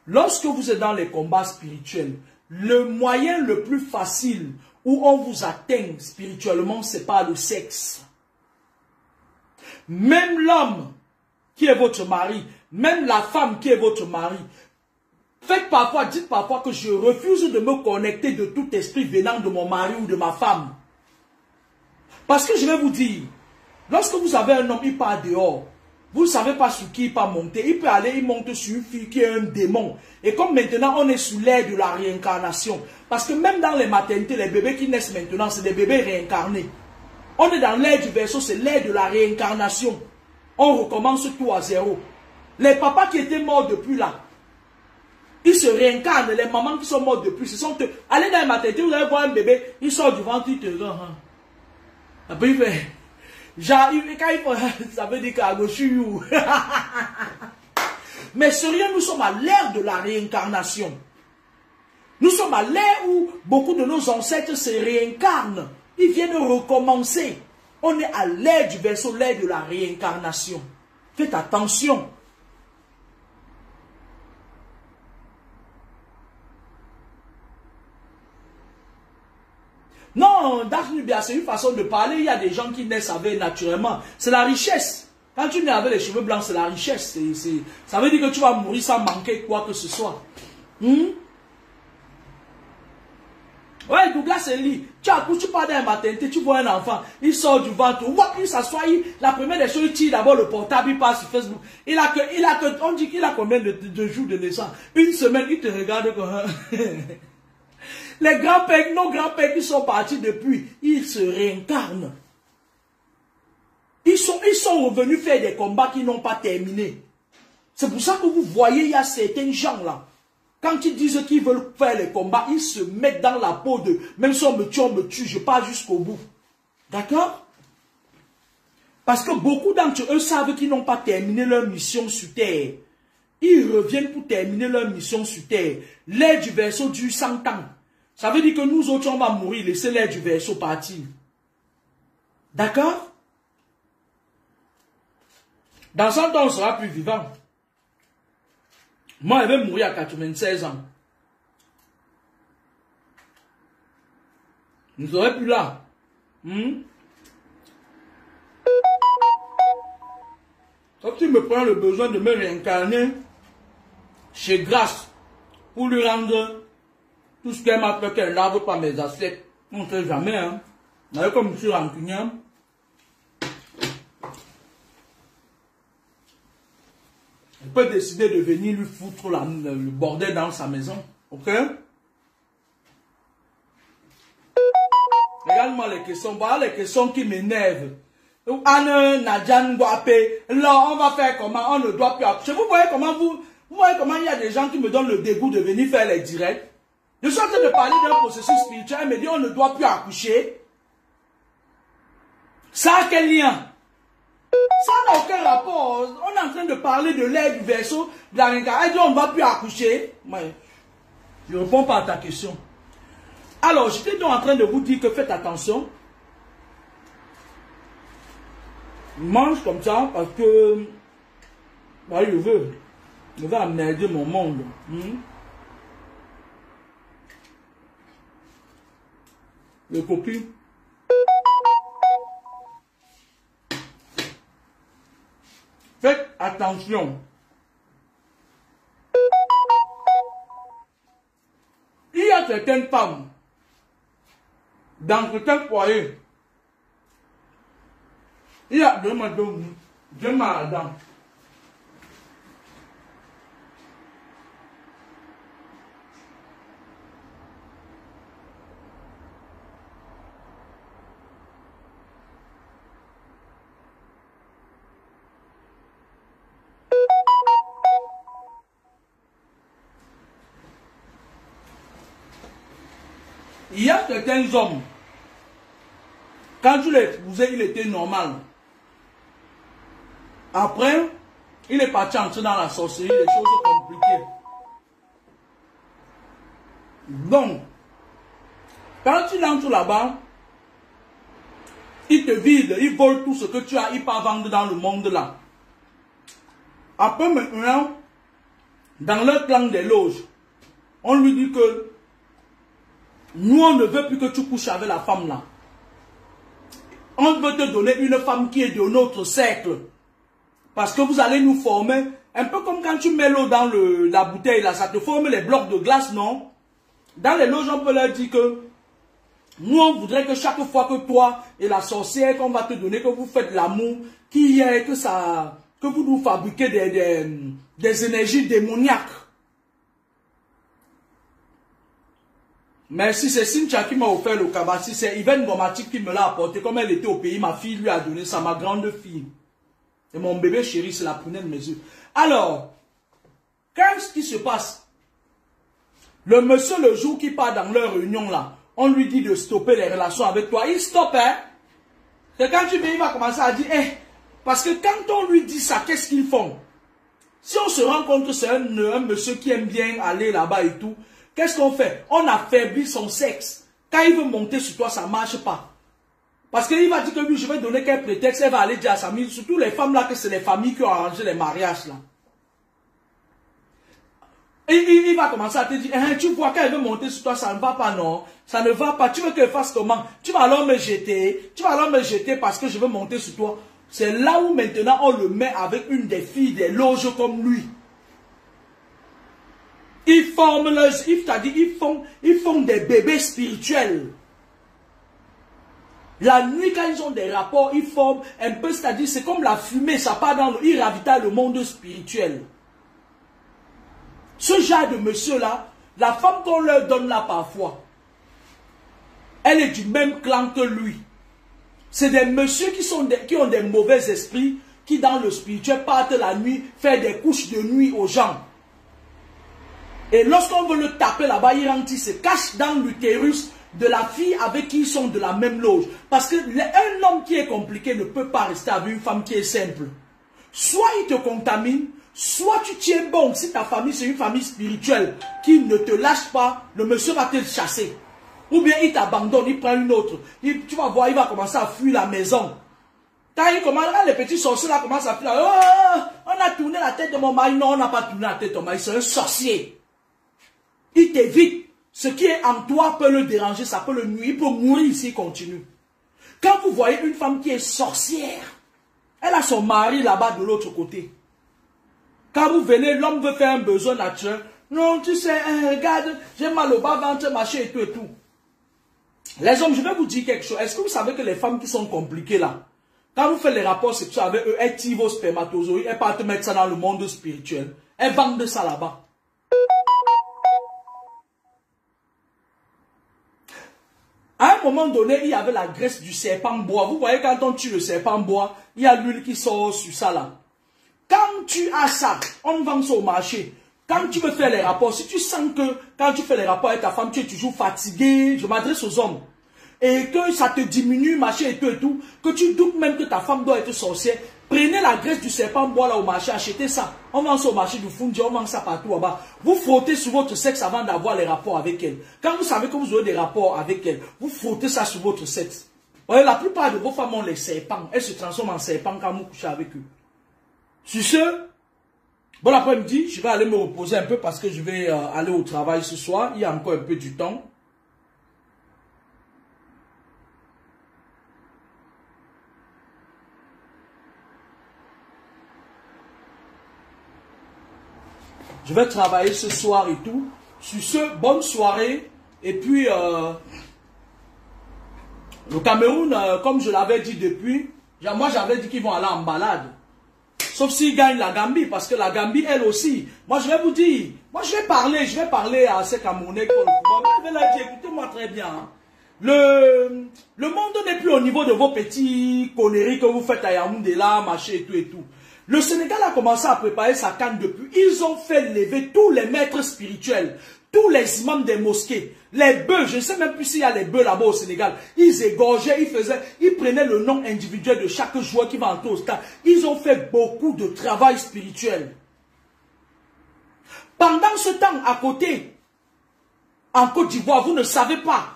Lorsque vous êtes dans les combats spirituels, le moyen le plus facile où on vous atteint spirituellement, c'est par le sexe. Même l'homme qui est votre mari, même la femme qui est votre mari, dites parfois que je refuse de me connecter de tout esprit venant de mon mari ou de ma femme. Parce que je vais vous dire, lorsque vous avez un homme, il part dehors, vous ne savez pas sur qui il peut monter. Il peut aller, il monte sur une fille qui est un démon. Et comme maintenant, on est sous l'ère de la réincarnation. Parce que même dans les maternités, les bébés qui naissent maintenant, c'est des bébés réincarnés. On est dans l'ère du Verseau, c'est l'ère de la réincarnation. On recommence tout à zéro. Les papas qui étaient morts depuis là, ils se réincarnent. Les mamans qui sont mortes depuis, ce sont eux. Allez dans la maternité, vous allez voir un bébé, il sort du ventre, il te rend. Après, il fait... ça veut dire qu'à gauche, mais sérieux, nous sommes à l'ère de la réincarnation. Nous sommes à l'ère où beaucoup de nos ancêtres se réincarnent. Ils viennent recommencer. On est à l'ère du Verseau, l'ère de la réincarnation. Faites attention. Non, Nubia, c'est une façon de parler. Il y a des gens qui naissent avec naturellement. C'est la richesse. Quand tu nais avec les cheveux blancs, c'est la richesse. Ça veut dire que tu vas mourir sans manquer quoi que ce soit. Ouais, Douglas c'est lui. Tu pars dans la maternité, tu vois un enfant, il sort du ventre, il s'assoit, la première des choses, il tire d'abord le portable, il passe sur Facebook. On dit qu'il a combien de jours de naissance? Une semaine, il te regarde comme les grands-pères, nos grands-pères qui sont partis depuis, ils se réincarnent. Ils sont revenus faire des combats qui n'ont pas terminé. C'est pour ça que vous voyez, il y a certains gens là. Quand ils disent qu'ils veulent faire les combats, ils se mettent dans la peau de... Même si on me tue, je pars jusqu'au bout. D'accord? Parce que beaucoup d'entre eux savent qu'ils n'ont pas terminé leur mission sur Terre. Ils reviennent pour terminer leur mission sur Terre. L'ère du Verseau dure 100 ans. Ça veut dire que nous autres, on va mourir, laisser l'air du verseau partir. D'accord? Dans 100 ans, on sera plus vivant. Moi, je vais mourir à 96 ans. Vous ne serez plus là. Quand tu me prends le besoin de me réincarner chez Grâce pour lui rendre tout ce qu'elle m'a fait qu'elle lave pas mes assiettes, on ne sait jamais. Hein. Mais comme je suis rancunier, elle peut décider de venir lui foutre le bordel dans sa maison. Ok? Regarde-moi les questions. Voilà les questions qui m'énervent. Anne, Nadjan, Boapé, là, on va faire comment? On ne doit plus accoucher. Vous voyez comment il y a des gens qui me donnent le dégoût de venir faire les directs? Je suis en train de parler d'un processus spirituel, elle me dit on ne doit plus accoucher. Ça a quel lien? Ça n'a aucun rapport. On est en train de parler de l'air du verseau, de la réincarnation. Elle dit on ne va plus accoucher. Mais je ne réponds pas à ta question. Alors, j'étais donc en train de vous dire que faites attention. Je mange comme ça parce que bah, je veux emmerder mon monde. Les copines. Faites attention. Il y a certaines femmes dans certains foyers. Il y a deux madames. Il y a certains hommes, quand tu l'épousais, il était normal. Après, il est parti entrer dans la sorcellerie, des choses compliquées. Donc, quand il entre là-bas, il te vide, il vole tout ce que tu as, il part vendre dans le monde là. Après maintenant, dans leur clan des loges, on lui dit que nous, on ne veut plus que tu couches avec la femme là. On veut te donner une femme qui est de notre cercle. Parce que vous allez nous former, un peu comme quand tu mets l'eau dans la bouteille là, ça te forme les blocs de glace, non? Dans les loges, on peut leur dire que nous, on voudrait que chaque fois que toi et la sorcière qu'on va te donner, que vous faites l'amour, que vous nous fabriquez des énergies démoniaques. Mais si c'est Cynthia qui m'a offert le cabas, si c'est Yvonne Gomatique qui me l'a apporté, comme elle était au pays, ma fille lui a donné ça, ma grande fille. Et mon bébé chéri, c'est la prunelle de mes yeux. Alors, qu'est-ce qui se passe? Le monsieur, le jour qui part dans leur réunion là, on lui dit de stopper les relations avec toi. Il stoppe, hein? C'est quand tu viens, il va commencer à dire, parce que quand on lui dit ça, qu'est-ce qu'ils font? Si on se rend compte que c'est un monsieur qui aime bien aller là-bas et tout, qu'est-ce qu'on fait? On affaiblit son sexe. Quand il veut monter sur toi, ça ne marche pas. Parce qu'il va dire que lui, je vais donner quel prétexte, elle va aller dire à sa famille, surtout les femmes là, que c'est les familles qui ont arrangé les mariages là. Et il va commencer à te dire, tu vois qu'elle veut monter sur toi, ça ne va pas, non? Ça ne va pas. Tu veux qu'elle fasse comment? Tu vas alors me jeter. Tu vas alors me jeter parce que je veux monter sur toi. C'est là où maintenant on le met avec une des filles des loges comme lui. Ils forment ils font des bébés spirituels. La nuit, quand ils ont des rapports, ils forment un peu, c'est-à-dire, c'est comme la fumée, ça part dans ils ravitaillent le monde spirituel. Ce genre de monsieur-là, la femme qu'on leur donne là parfois, elle est du même clan que lui. C'est des messieurs qui ont des mauvais esprits, qui dans le spirituel partent la nuit, faire des couches de nuit aux gens. Et lorsqu'on veut le taper là-bas, il se cache dans l'utérus de la fille avec qui ils sont de la même loge. Parce qu'un homme qui est compliqué ne peut pas rester avec une femme qui est simple. Soit il te contamine, soit tu tiens bon. Si ta famille c'est une famille spirituelle qui ne te lâche pas, le monsieur va te chasser. Ou bien il t'abandonne, il prend une autre. Tu vas voir, il va commencer à fuir la maison. Quand il commence, les petits sorciers là commencent à fuir. Oh, on a tourné la tête de mon mari. Non, on n'a pas tourné la tête de mon mari. C'est un sorcier. Il t'évite. Ce qui est en toi peut le déranger, ça peut le nuire. Il peut mourir s'il continue. Quand vous voyez une femme qui est sorcière, elle a son mari là-bas de l'autre côté. Quand vous venez, l'homme veut faire un besoin naturel. Non, tu sais, regarde, j'ai mal au bas-ventre, machin et tout et tout. Les hommes, je vais vous dire quelque chose. Est-ce que vous savez que les femmes qui sont compliquées là, quand vous faites les rapports sexuels avec eux, elles tirent vos spermatozoïdes, elles partent mettre ça dans le monde spirituel. Elles vendent ça là-bas. À un moment donné, il y avait la graisse du serpent bois. Vous voyez, quand on tue le serpent bois, il y a l'huile qui sort sur ça là. Quand tu as ça, on vend ça au marché. Quand tu veux faire les rapports, si tu sens que quand tu fais les rapports avec ta femme, tu es toujours fatigué, je m'adresse aux hommes, et que ça te diminue, machin et tout, que tu doutes même que ta femme doit être sorcière, prenez la graisse du serpent bois là au marché, achetez ça. On vend ça au marché du Fundi, on vend ça partout là-bas. Vous frottez sur votre sexe avant d'avoir les rapports avec elle. Quand vous savez que vous aurez des rapports avec elle, vous frottez ça sur votre sexe. Ouais, la plupart de vos femmes ont les serpents. Elles se transforment en serpents quand vous couchez avec eux. Sur ce, bon après-midi, je vais aller me reposer un peu parce que je vais aller au travail ce soir. Il y a encore un peu du temps. Je vais travailler ce soir et tout. Sur ce, bonne soirée. Et puis, le Cameroun, comme je l'avais dit depuis, moi j'avais dit qu'ils vont aller en balade. Sauf s'ils gagnent la Gambie, parce que la Gambie, elle aussi, moi je vais vous dire, moi je vais parler à ces Camerounais. Je vais leur dire, écoutez-moi très bien. Hein. Le monde n'est plus au niveau de vos petits conneries que vous faites à Yaoundé là, machin et tout et tout. Le Sénégal a commencé à préparer sa canne depuis. Ils ont fait lever tous les maîtres spirituels, tous les imams des mosquées, les bœufs, je ne sais même plus s'il y a les bœufs là-bas au Sénégal. Ils égorgeaient, ils prenaient le nom individuel de chaque joueur qui va entrer au stade. Ils ont fait beaucoup de travail spirituel. Pendant ce temps, à côté, en Côte d'Ivoire, vous ne savez pas.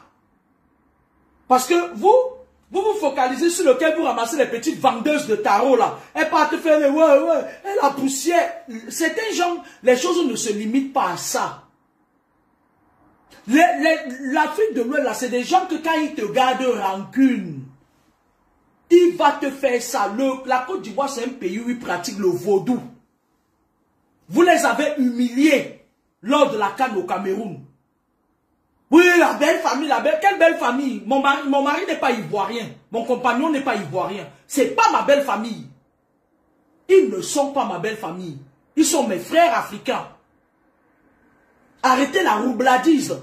Parce que vous focalisez sur lequel vous ramassez les petites vendeuses de tarot là. Elles partent faire les ouais, et la poussière. Certains gens, les choses ne se limitent pas à ça. L'Afrique de l'Ouest là, c'est des gens que quand ils te gardent rancune, il va te faire ça. La Côte d'Ivoire, c'est un pays où ils pratiquent le vaudou. Vous les avez humiliés lors de la CAN au Cameroun. Oui, la belle famille, quelle belle famille. Mon mari n'est pas ivoirien. Mon compagnon n'est pas ivoirien. C'est pas ma belle famille. Ils ne sont pas ma belle famille. Ils sont mes frères africains. Arrêtez la roubladise.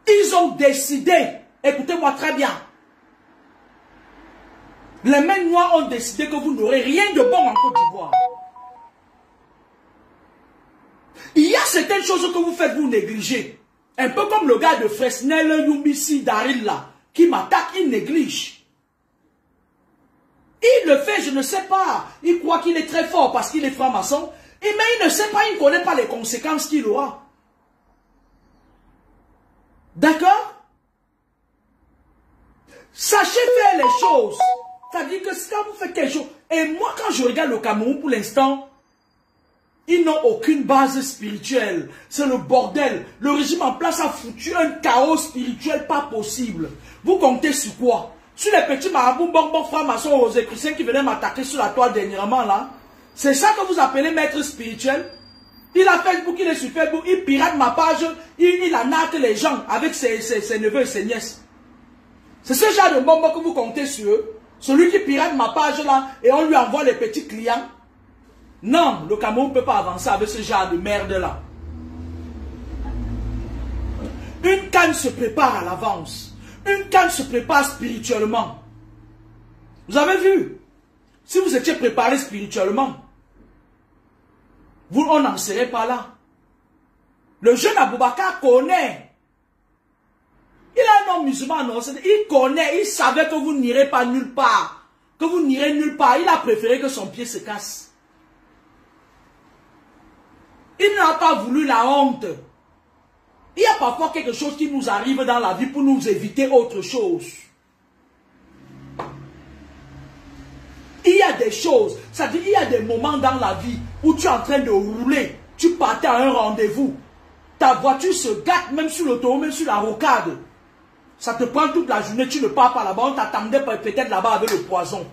Ils ont décidé, écoutez-moi très bien. Les mains noires ont décidé que vous n'aurez rien de bon en Côte d'Ivoire. Il y a certaines choses que vous faites, vous négligez. Un peu comme le gars de Fresnel, Yumbisi, Daril là, qui m'attaque, il néglige. Il le fait, je ne sais pas. Il croit qu'il est très fort parce qu'il est franc-maçon. Mais il ne sait pas, il ne connaît pas les conséquences qu'il aura. D'accord? Sachez faire les choses. C'est-à-dire que quand vous faites quelque chose, et moi quand je regarde le Cameroun pour l'instant, ils n'ont aucune base spirituelle. C'est le bordel. Le régime en place a foutu un chaos spirituel pas possible. Vous comptez sur quoi? Sur les petits marabouts, bonbons, francs-maçons, aux chrétiens qui venaient m'attaquer sur la toile dernièrement là. C'est ça que vous appelez maître spirituel? Il a Facebook, il est sur Facebook, il pirate ma page, il arnaque les gens avec ses neveux et ses nièces. C'est ce genre de bonbons que vous comptez sur eux. Celui qui pirate ma page là et on lui envoie les petits clients. Non, le Cameroun ne peut pas avancer avec ce genre de merde là. Une canne se prépare à l'avance. Une canne se prépare spirituellement. Vous avez vu? Si vous étiez préparé spirituellement, on n'en serait pas là. Le jeune Aboubakar connaît. Il a un nom musulman, non? Il connaît, il savait que vous n'irez pas nulle part. Que vous n'irez nulle part. Il a préféré que son pied se casse. Il n'a pas voulu la honte. Il n'y a parfois quelque chose qui nous arrive dans la vie pour nous éviter autre chose. Il y a des choses, c'est-à-dire il y a des moments dans la vie où tu es en train de rouler, tu partais à un rendez-vous, ta voiture se gâte même sur l'autoroute, même sur la rocade. Ça te prend toute la journée, tu ne pars pas là-bas, on t'attendait peut-être là-bas avec le poison.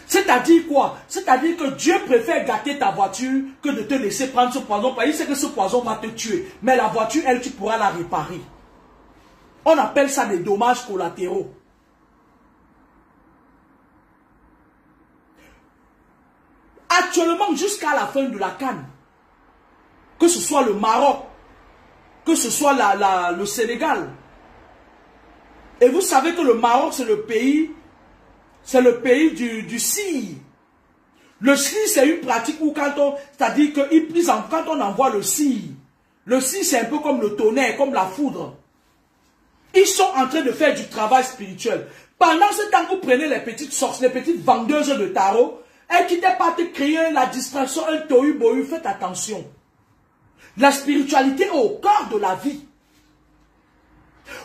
C'est-à-dire quoi? C'est-à-dire que Dieu préfère gâter ta voiture que de te laisser prendre ce poison, parce qu'il sait que ce poison va te tuer. Mais la voiture, elle, tu pourras la réparer. On appelle ça des dommages collatéraux. Actuellement, jusqu'à la fin de la CAN, que ce soit le Maroc, que ce soit le Sénégal, et vous savez que le Maroc, c'est le pays du CIE. Le CIE, c'est une pratique où c'est-à-dire que quand on envoie le CIE c'est un peu comme le tonnerre, comme la foudre. Ils sont en train de faire du travail spirituel. Pendant ce temps, vous prenez les petites sorcières, les petites vendeuses de tarot, elles qui n'étaient pas te créer la distraction, un tohu-bohu, faites attention. La spiritualité est au cœur de la vie.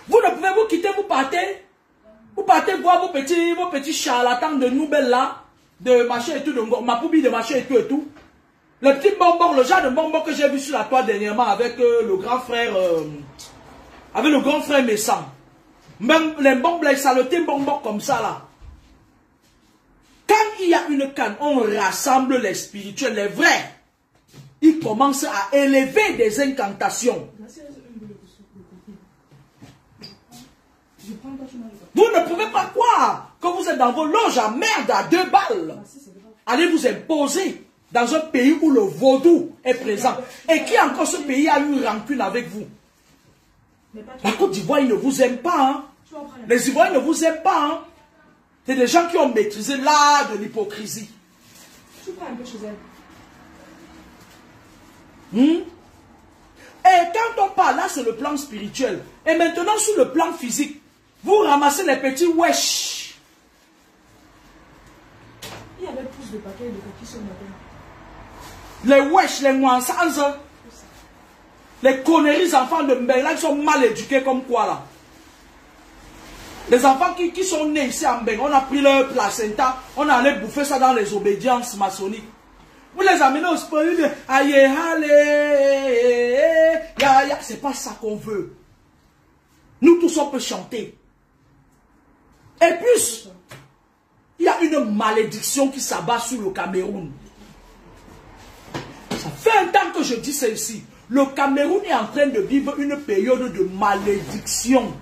Vous ne pouvez vous quitter, vous partez voir vos petits charlatans de nouvelles là, de machin et tout, de ma poubelle de machin et tout. Le petit bonbon, le genre de bonbon que j'ai vu sur la toile dernièrement avec le grand frère, Messant. Même les bonbons, les saletés bonbons comme ça là. Quand il y a une canne, on rassemble les spirituels, les vrais. Ils commencent à élever des incantations. Vous ne pouvez pas croire que vous êtes dans vos loges à merde à 2 balles. Allez vous imposer dans un pays où le vaudou est présent. Et qui encore ce pays a eu rancune avec vous. La Côte d'Ivoire, ils ne vous aiment pas. Hein? Les Ivoiriens ne vous aiment pas. Hein? C'est des gens qui ont maîtrisé l'art de l'hypocrisie. Tu prends un peu chez elle. Et quand on parle, là c'est le plan spirituel. Et maintenant sur le plan physique, vous ramassez les petits wesh. Il y avait plus de paquets de coquilles sur ma tête. Les wesh, les mouansans, les conneries enfants de Mbeng, qui sont mal éduqués comme quoi là. Les enfants qui sont nés ici en Mbeng, on a pris leur placenta, on a allé bouffer ça dans les obédiences maçonniques. Vous les amenez au sport, aïe, allez, c'est pas ça qu'on veut. Nous tous on peut chanter. Et plus, il y a une malédiction qui s'abat sur le Cameroun. Ça fait un temps que je dis ça ici. Le Cameroun est en train de vivre une période de malédiction.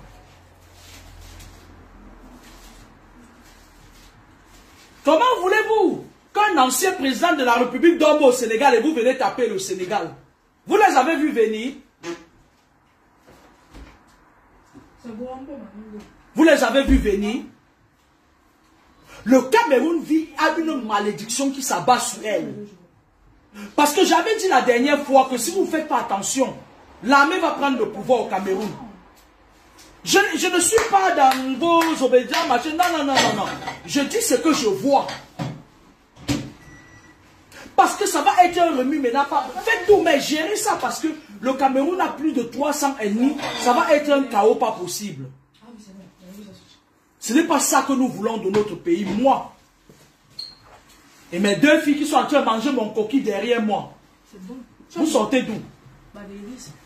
Comment voulez-vous qu'un ancien président de la République dorme au Sénégal et vous venez taper le Sénégal? Vous les avez vus venir? Vous les avez vus venir? Le Cameroun a une malédiction qui s'abat sur elle. Parce que j'avais dit la dernière fois que si vous ne faites pas attention, l'armée va prendre le pouvoir au Cameroun. Je ne suis pas dans vos obédients, machin. Non. Je dis ce que je vois. Parce que ça va être un remue-ménage. Faites tout, mais gérez ça parce que le Cameroun a plus de 300 ennemis. Ça va être un chaos pas possible. Ce n'est pas ça que nous voulons de notre pays. Moi et mes 2 filles qui sont en train de manger mon coquille derrière moi. Vous sortez d'où?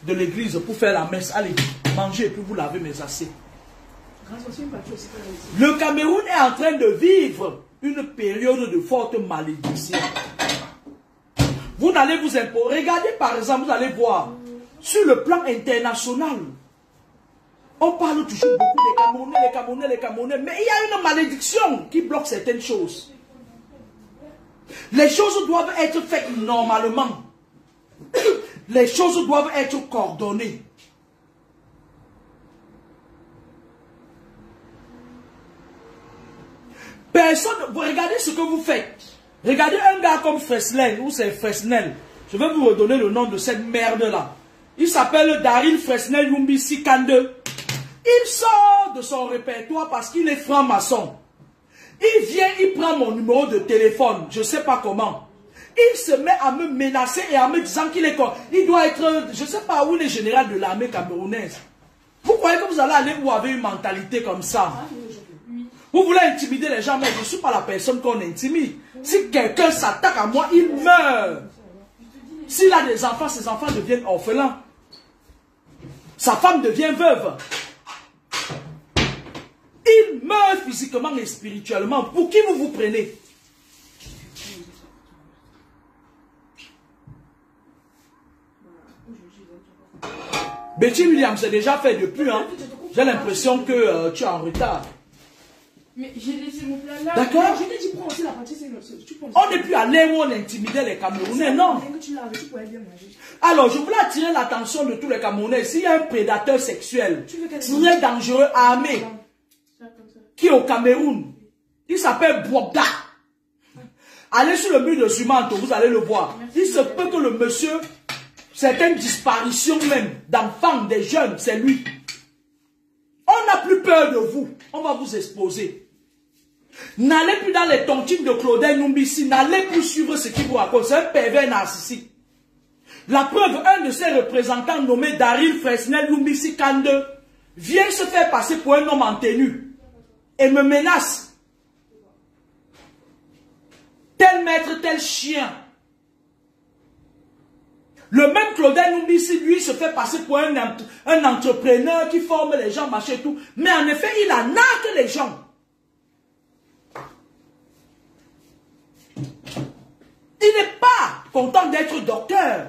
De l'église pour faire la messe. Allez, mangez et puis vous lavez mes assiettes. Le Cameroun est en train de vivre une période de forte malédiction. Vous n'allez vous imposer. Regardez par exemple, vous allez voir, sur le plan international, on parle toujours beaucoup des Camerounais, mais il y a une malédiction qui bloque certaines choses. Les choses doivent être faites normalement. Les choses doivent être coordonnées. Personne, vous regardez ce que vous faites. Regardez un gars comme Fresnel, ou c'est Fresnel. Je vais vous redonner le nom de cette merde-là. Il s'appelle Daryl Fresnel Yumbisi Kande. Il sort de son répertoire parce qu'il est franc-maçon. Il vient, il prend mon numéro de téléphone, je ne sais pas comment. Il se met à me menacer et à me disant qu'il est quoi. Il doit être, je ne sais pas où, les généraux de l'armée camerounaise. Vous croyez que vous allez aller où avec une mentalité comme ça? Vous voulez intimider les gens, mais je ne suis pas la personne qu'on intimide. Si quelqu'un s'attaque à moi, il meurt. S'il a des enfants, ses enfants deviennent orphelins. Sa femme devient veuve. Il meurt physiquement et spirituellement. Pour qui vous vous prenez? Betty Williams, c'est déjà fait depuis. Hein? J'ai l'impression que tu es en retard. Mais j'ai laissé mon plat là. D'accord. Je t'ai dit, prends aussi la partie, On n'est plus allé où on intimidait les Camerounais, non. Alors, je voulais attirer l'attention de tous les Camerounais. S'il y a un prédateur sexuel, très dangereux, armé, qui est au Cameroun, il s'appelle Bwabda. Allez sur le mur de Zumanto, vous allez le voir. Il se peut que le monsieur, certaines disparitions même, d'enfants, des jeunes, c'est lui. On n'a plus peur de vous. On va vous exposer. N'allez plus dans les tontines de Claudel Numbisi. N'allez plus suivre ce qui vous raconte. C'est un pervers narcissique. La preuve, un de ses représentants nommé Daryl Fresnel Numbisi Kande vient se faire passer pour un homme en tenue et me menace. Tel maître, tel chien. Le même Claudel Numbisi, lui, se fait passer pour un entrepreneur qui forme les gens, machin et tout. Mais en effet, il arnaque les gens. Il n'est pas content d'être docteur.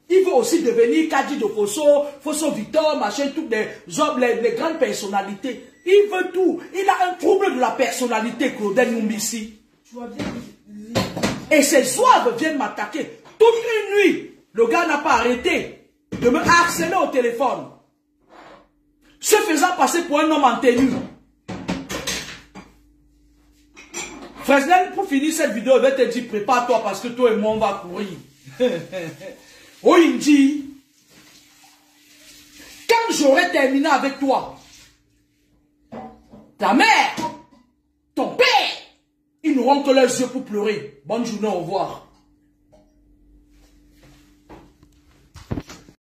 Il veut aussi devenir Kadi de Fosso Victor, machin, toutes les hommes, les grandes personnalités. Il veut tout. Il a un trouble de la personnalité, Claudel Numbisi. Et ses zouaves viennent m'attaquer. Toute une nuit, le gars n'a pas arrêté de me harceler au téléphone. Se faisant passer pour un homme en tenue. Fresnel, pour finir cette vidéo, je vais te dire, prépare-toi parce que toi et moi, on va courir. Oyindi, quand j'aurai terminé avec toi, ta mère, ton père, ils n'auront que leurs yeux pour pleurer. Bonne journée, au revoir.